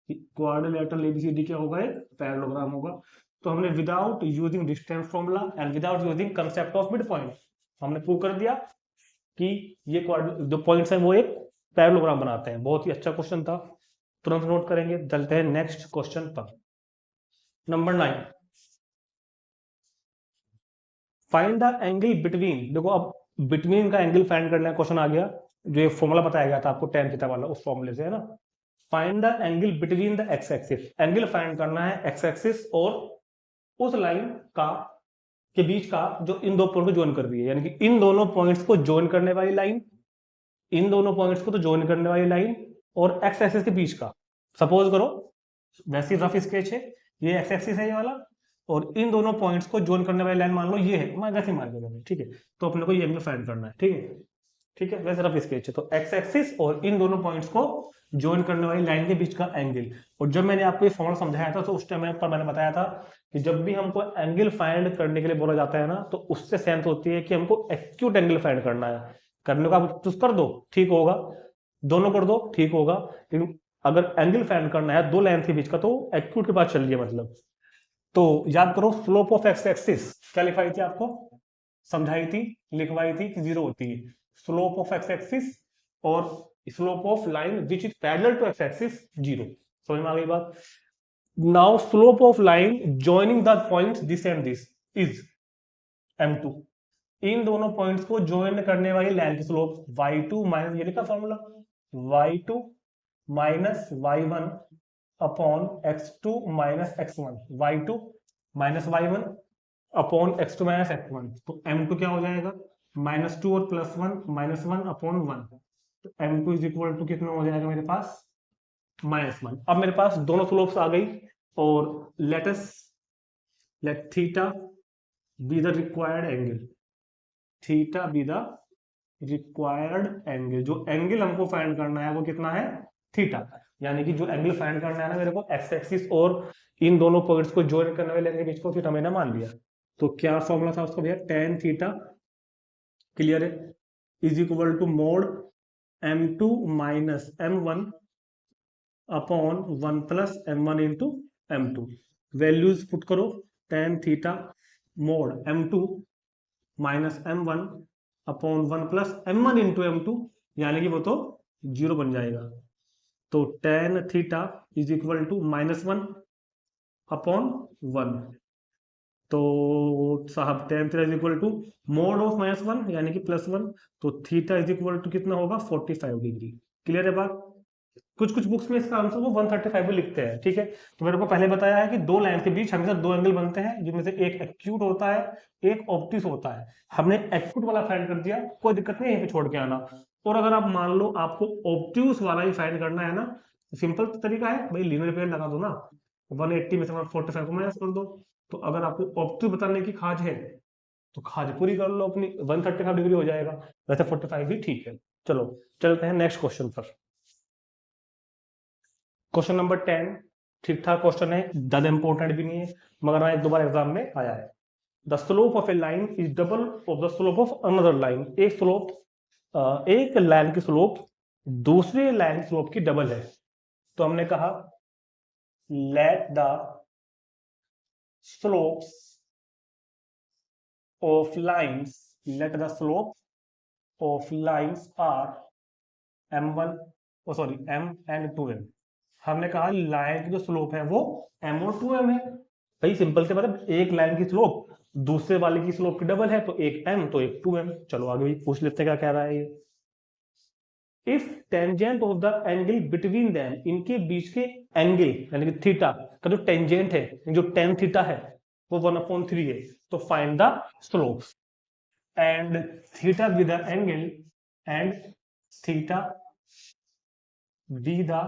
quadrilateral ABCD क्या होगा, एक पैरेललोग्राम होगा। तो हमने without using distance formula and without using concept of mid point हमने प्रूव कर दिया कि ये जो पॉइंट्स हैं वो एक पैरेललोग्राम बनाते हैं। बहुत ही अच्छा क्वेश्चन था, तुरंत नोट करेंगे। चलते हैं नेक्स्ट क्वेश्चन पर। Number 9, find the angle between. देखो अब बिटवीन का एंगल फाइंड करना है, क्वेश्चन आ गया, जो फॉर्मूला बताया गया था आपको tan थीटा वाला, उस फॉर्मूले से है ना। Find the angle between the x axis, angle find करना है एक्स एक्सिस और उस लाइन का के बीच का जो इन दो पॉइंट को ज्वाइन कर रही है, यानी कि इन दोनों पॉइंट्स को ज्वाइन करने वाली लाइन, इन दोनों पॉइंट्स को तो ज्वाइन करने वाली लाइन और एक्स एक्सिस के बीच का। सपोज करो वैसी रफ स्केच है, ये एक्स एक्सिस है ये वाला, और इन दोनों पॉइंट्स को ज्वाइन करने वाली लाइन मान लो ये है, मैं वैसे मान लो, ठीक है। तो अपने को ये एंगल फाइंड करना है, ठीक है, ठीक है, वैसे रफ स्केच है। तो एक्स एक्सिस और इन दोनों पॉइंट्स को ज्वाइन करने वाली लाइन के बीच का एंगल। और जब मैंने आपको ये फॉर्मूला समझाया था तो उस टाइम पर मैंने बताया था कि जब भी हमको एंगल फाइंड करने के लिए बोला जाता है ना, तो उससे सेंस होती है कि हमको एक्यूट एंगल फाइंड करना है। करने का आप चूज कर दो, ठीक होगा, दोनों कर दो, ठीक होगा, लेकिन अगर एंगल फाइंड करना है दो लाइन के बीच का तो एक्यूट के पास चलिए मतलब। तो याद करो स्लोप ऑफ एक्स एक्सिस क्या लिखवाई थी आपको, समझाई थी, लिखवाई थी कि 0 होती है स्लोप ऑफ एक्स एक्सिस, और slope of line which is parallel to x axis 0। समझ में आ गई बात। Now slope of line joining the point this and this is m2। इन दोनों पॉइंट्स को ज्वाइन करने वाली लाइन की स्लोप y2 माइनस, ये लिखा formula, y2 minus y1 upon x2 minus x1, y2 minus y1 upon x2 minus x1। तो m2 क्या हो जाएगा, -2 और +1 -1 अपॉन 1। तो m2 इज इक्वल टू कितना हो जाएगा मेरे पास, -1। अब मेरे पास दोनों स्लोप्स आ गई, और let theta be the required angle, theta be the required angle. जो एंगल हमको फाइंड करना है वो कितना है, थीटा। यानी कि जो एंगल फाइंड करना है ना मेरे को, एक्स एक्सिस और इन दोनों पॉइंट्स को ज्वाइन करने वाले एंगल के बीच को थीटा मैंने मान लिया। तो क्या फॉर्मूला था उसका भैया, tan थीटा, क्लियर है, is equal to mod m2 minus m1 upon 1 plus m1 into m2। Values put करो, tan theta mod m2 minus m1 upon 1 plus m1 into m2, यानी कि वो तो 0 बन जाएगा। तो tan theta is equal to -1 upon 1। तो साहब tan theta is equal to mod of -1 यानी कि +1, तो थीटा इज इक्वल टू कितना होगा, 45 डिग्री। क्लियर है बात। कुछ कुछ बुक्स में इसका आंसर वो 135 भी लिखते हैं, ठीक है। तो मैंने को पहले बताया है कि दो लाइन के बीच हमेशा दो एंगल बनते हैं, जिनमें से एक एक्यूट होता है, एक ऑब्ट्यूस होता है। हमने एक्यूट वाला फाइंड कर दिया, कोई दिक्कत नहीं है, यहीं पे छोड़ के आना। और अगर आप मान लो आपको ऑब्ट्यूस वाला ही फाइंड करना है ना, सिंपल तरीका है भाई, लीनियर पेयर लगा दो ना, 180 में से 145 को माइनस कर दो। तो अगर आपको ऑब्ट्यूस बताने की खाज है तो खाज पूरी कर लो अपनी, 135 डिग्री हो जाएगा। वैसे 45 भी ठीक है। चलो चलते हैं नेक्स्ट क्वेश्चन पर। क्वेश्चन नंबर 10 ठीक ठाक क्वेश्चन है, ज्यादा इंपॉर्टेंट भी नहीं है, मगर हाँ एक दो बार एग्जाम में आया है। The slope of a line is double of the slope of another line. एक स्लोप, एक लाइन की स्लोप दूसरी लाइन की स्लोप की डबल है। तो हमने कहा let the slopes of lines, let the slope of lines are m1 sorry m and 2m। हमने कहा लाइन की जो स्लोप है वो m और 2m है। भाई सिंपल से मतलब एक लाइन की स्लोप दूसरे वाले की स्लोप की डबल है, तो एक m तो एक 2m। चलो आगे भी पूछ लेते क्या कह रहा है ये। If tangent of the angle between them, इनके बीच के एंगल यानी कि थीटा का जो टेंजेंट है, जो tan थीटा है वो 1/3 है। तो find the slopes and theta be the angle and theta be the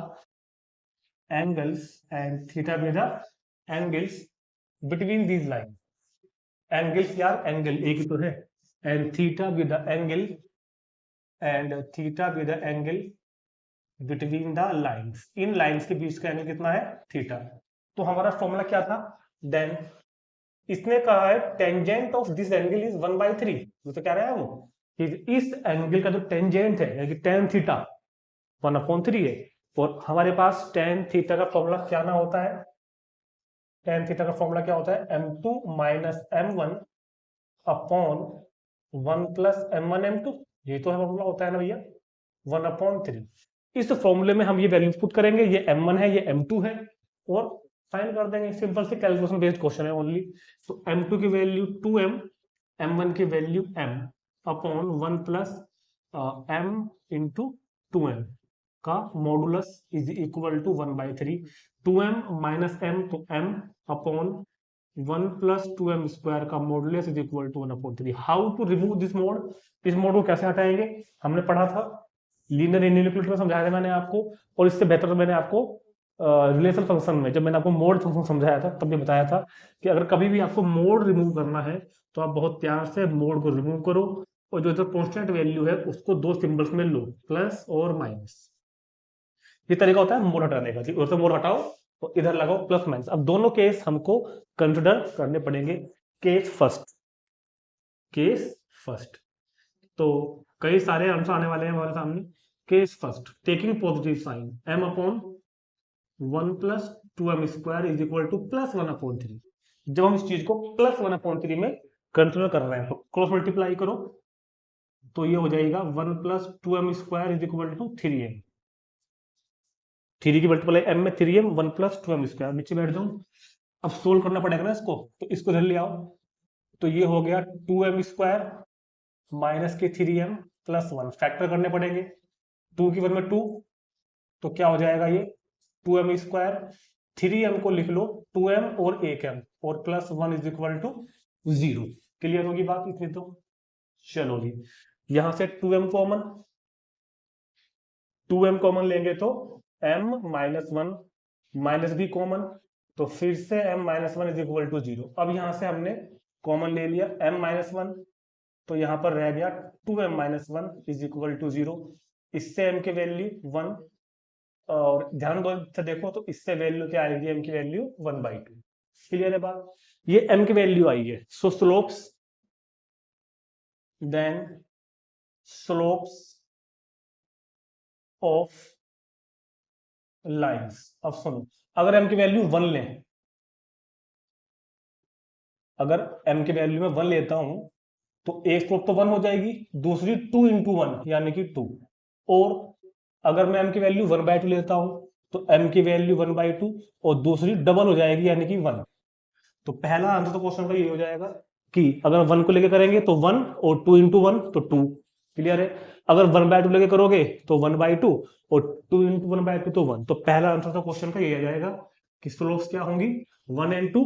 angles and theta be the angles between these lines। angles यार एंगल एक ही तो है, and theta be the angle and theta be the angle between the lines, in lines के बीच का एंगल कितना है, थीटा। तो हमारा फॉर्मूला क्या था, देन इसने कहा है tangent of this angle is 1/3, तो कह रहा है वो कि इस एंगल का जो टेंजेंट है यानी कि टेन थीटा 1/3 है, और हमारे पास टेन थीटा का फॉर्मूला क्या ना होता है, टेन थीटा का फॉर्मूला क्या होता है, m2 minus m1 upon 1 plus m1 m2, ये तो फॉर्मूला होता है ना भैया, 1/3। इस फॉर्मूले में हम ये वैल्यूज पुट करेंगे, ये m1 है ये m2 है, और फाइंड कर देंगे, सिंपल से कैलकुलेशन बेस्ड क्वेश्चन है ओनली। तो m2 की वैल्यू 2m, m1 की value m upon 1 plus m into 2m का modulus is equal to 1/3, 2m minus m तो m upon 1 plus 2m square का modulus is equal to 1/3। How to remove this mode, इस मोड को कैसे हटाएंगे, हमने पढ़ा था लीनियर इनइक्वालिटी में, समझाया था मैंने आपको, और इससे बेहतर मैंने आपको रिलेशन फंक्शन में, जब मैंने आपको मोड फंक्शन समझाया था तब भी बताया था कि अगर कभी भी आपको मोड रिमूव करना है तो आप बहुत प्यार से मोड को रिमूव करो, और जो इधर कांस्टेंट वैल्यू है उसको दो सिंबल्स में लो, प्लस और माइनस। ये तरीका होता है मोड हटाने का, उधर से मोड हटाओ तो इधर लगाओ प्लस माइनस। अब दोनों केस हमको कंसिडर करने पड़ेंगे। केस फर्स्ट, केस फर्स्ट, तो कई सारे आंसर आने वाले हैं हमारे सामने। Case first, taking positive sign m upon 1 plus 2m square is equal to plus 1/3। जब हम इस चीज को प्लस 1/3 में कंसिडर कर रहे हैं तो क्रॉस मल्टीप्लाई करो, तो ये हो जाएगा 1 plus 2m square is equal to 3m, 3 की मल्टीप्लाई m में 3m, 1 प्लस 2m स्क्वायर, नीचे बैठ जाऊं। अब सोल्व करना पड़ेगा ना इसको, तो इसको इधर ले आओ, तो ये हो गया 2m स्क्वायर माइनस के 3m प्लस 1, फैक्टर करने पड़ेंगे, 2 की 1 में 2, तो क्या हो जाएगा ये 2m स्क्वायर, 3m को लिख लो 2m और 1m, और plus 1 is equal to 0। Clear होगी बात इतनी तो। चलो जी, यहां से 2m कॉमन, 2m कॉमन लेंगे तो m माइनस 1 माइनस भी कॉमन, तो फिर से m minus 1 is equal to 0। अब यहां से हमने कॉमन ले लिया m माइनस 1, तो यहां पर रह गया 2m minus 1 is equal to 0। इससे m की वैल्यू 1, और ध्यान से देखो तो इससे वैल्यू क्या आएगी, m की वैल्यू 1/2। क्लियर है बात, ये m की वैल्यू आई है। So slopes, then slopes of lines. अब सुनो, अगर m की वैल्यू 1 लें, अगर m की वैल्यू में 1 लेता हूं तो एक स्लोप तो 1 हो जाएगी, दूसरी 2 इंटू 1 यानी कि 2, और अगर मैं m की वैल्यू 1/2 लेता हूं तो m की वैल्यू 1/2 और दूसरी डबल हो जाएगी यानी कि 1। तो पहला आंसर तो क्वेश्चन का ये हो जाएगा कि अगर 1 को लेके करेंगे तो 1, और 2 इंटू 1 तो 2। क्लियर है, अगर 1/2 लेके करोगे तो 1/2, और 2 इंटू 1/2 तो 1। तो पहला आंसर तो क्वेश्चन का ये आ जाएगा कि स्लोप्स क्या होंगी, 1 एंड 2,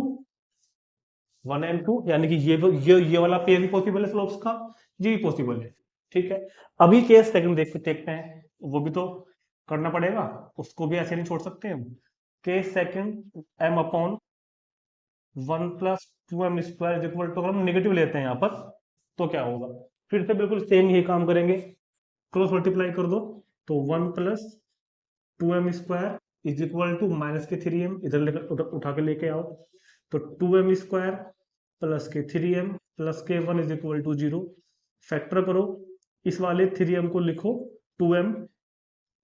1 एंड 2, यानी कि ये वाला पेयर भी पॉसिबल है स्लोप्स का, ये भी पॉसिबल है। ठीक है, अभी केस सेकंड देखते हैं, वो भी तो करना पड़ेगा, उसको भी ऐसे नहीं छोड़ सकते हम। Case second, m upon 1 plus 2m square is equal to, अगर हम नेगेटिव लेते हैं यहाँ पर तो क्या होगा, फिर से बिल्कुल सेम यही काम करेंगे, क्रॉस मल्टीप्लाई कर दो, तो 1 plus 2m square is equal to minus के 3m, इधर लेकर उठा के लेके आओ, तो 2m स्क्वायर प्लस के 3m प्लस के 1 इज इक्वल टू 0। फैक्टर करो, इस वाले 3m को लिखो 2m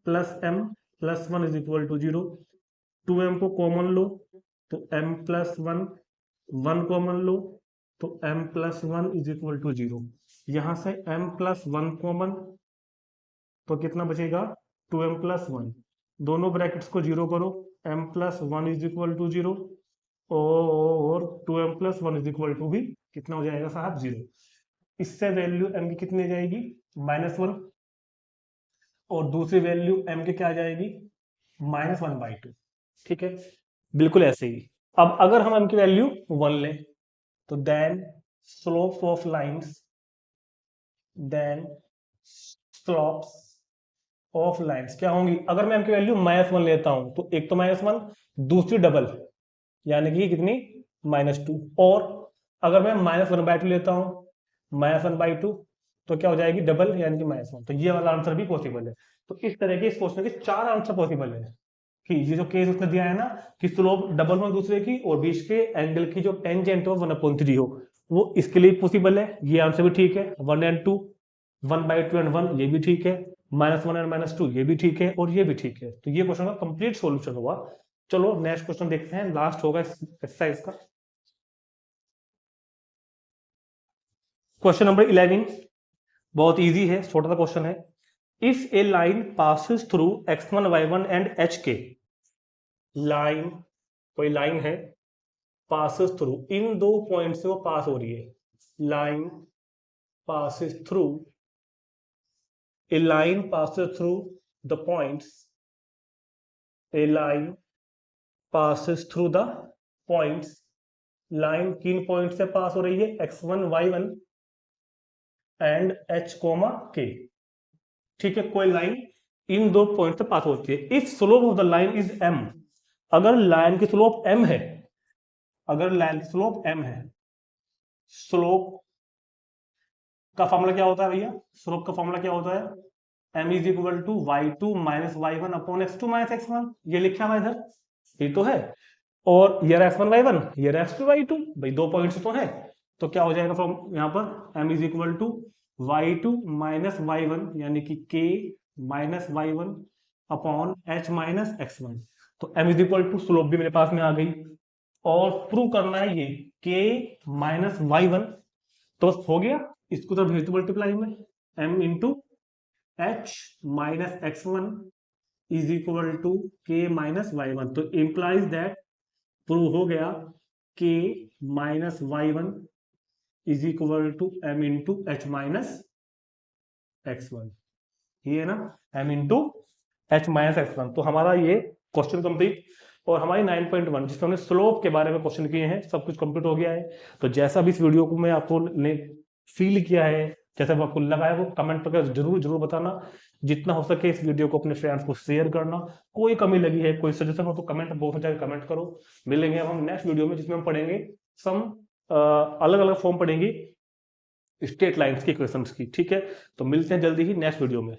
plus m plus 1 is equal to 0। 2m को कॉमन लो तो m प्लस 1, 1 कॉमन लो तो m plus 1 is equal to 0। यहां से m प्लस 1 कॉमन, तो कितना बचेगा 2m प्लस 1, दोनों ब्रैकेट्स को 0 करो, m plus 1 is equal to 0, और 2m plus 1 is equal to भी कितना हो जाएगा साहब 0। इससे वैल्यू m की कितनी जाएगी -1, और दूसरी वैल्यू m की क्या आ जाएगी -1/2। ठीक है, बिल्कुल ऐसे ही। अब अगर हम m की वैल्यू 1 लें तो then slopes of lines, then slopes of lines क्या होंगी, अगर मैं m की वैल्यू -1 लेता हूं तो एक तो -1, दूसरी डबल यानी कि कितनी -2, और अगर मैं -1/2 लेता हूं, -1/2 तो क्या हो जाएगी डबल यानी कि -1। तो ये वाला आंसर भी पॉसिबल है। तो इस तरह के इस क्वेश्चन के 4 आंसर पॉसिबल है कि ये जो केस उसने दिया है ना कि स्लोप डबल हो दूसरे की और बीच के एंगल की जो टेंजेंट हो 1/3 हो, वो इसके लिए पॉसिबल है। ये आंसर भी ठीक है। 1 and 2, 1/2 and 1 ये भी ठीक है। -1 and -2 ये भी ठीक है और ये भी ठीक है। तो ये क्वेश्चन का कंप्लीट सॉल्यूशन हुआ। चलो नेक्स्ट क्वेश्चन देखते हैं, लास्ट होगा एक्सरसाइज का। क्वेश्चन नंबर 11 बहुत इजी है, छोटा सा क्वेश्चन है। If A line passes through x1 y1 and hk, line कोई लाइन है पासिस थ्रू, इन दो पॉइंट से वो पास हो रही है। Line passes through a line passes through the points, a line passes through the points, line किन पॉइंट से पास हो रही है x1 y1 and h, k। ठीक है, कोई लाइन इन दो पॉइंट से पास होती है। If slope of the line is m, अगर लाइन की स्लोप m है, अगर लाइन की स्लोप m है, स्लोप का फॉर्मूला क्या होता है भैया? स्लोप का फॉर्मूला क्या होता है? m is equal to y2 minus y1 upon x2 minus x1। ये लिखा हुआ इधर, ये तो है। और ये x1 y1, ये x2 y2, भाई दो पॉइंट्स तो है। तो क्या हो जाएगा फ्रॉम यहाँ पर m is equal to y2 minus y1 यानी कि k minus y1 upon h minus x1। तो m is equal to slope भी मेरे पास में आ गई और प्रूव करना है ये k माइनस y1। तो बस हो गया, इसको तो भेज दो मल्टीप्लाई में, m into h minus x1 is equal to k minus y1। तो इंप्लाइज दैट, प्रूव हो गया k minus y1 is equal to m into h minus x1। ये है ना, m into h minus x1। तो हमारा ये क्वेश्चन कंप्लीट। और हमारी 9.1 जिसमें हमने स्लोप के बारे में क्वेश्चन किए हैं, सब कुछ कंप्लीट हो गया है। तो जैसा भी इस वीडियो को मैं आपको ने फील किया है, जैसा आपको लगा है, वो कमेंट करके जरूर जरूर बताना। जितना हो सके इस वीडियो को अपने फ्रेंड्स को शेयर करना। कोई कमी लगी है, कोई सजेशन हो तो कमेंट बॉक्स में जाकर कमेंट करो। मिलेंगे हम नेक्स्ट वीडियो में जिसमें हम पढ़ेंगे सम अलग अलग फॉर्म पढ़ेंगे स्ट्रेट लाइंस की इक्वेशंस की। ठीक है, तो मिलते हैं जल्दी ही नेक्स्ट वीडियो में।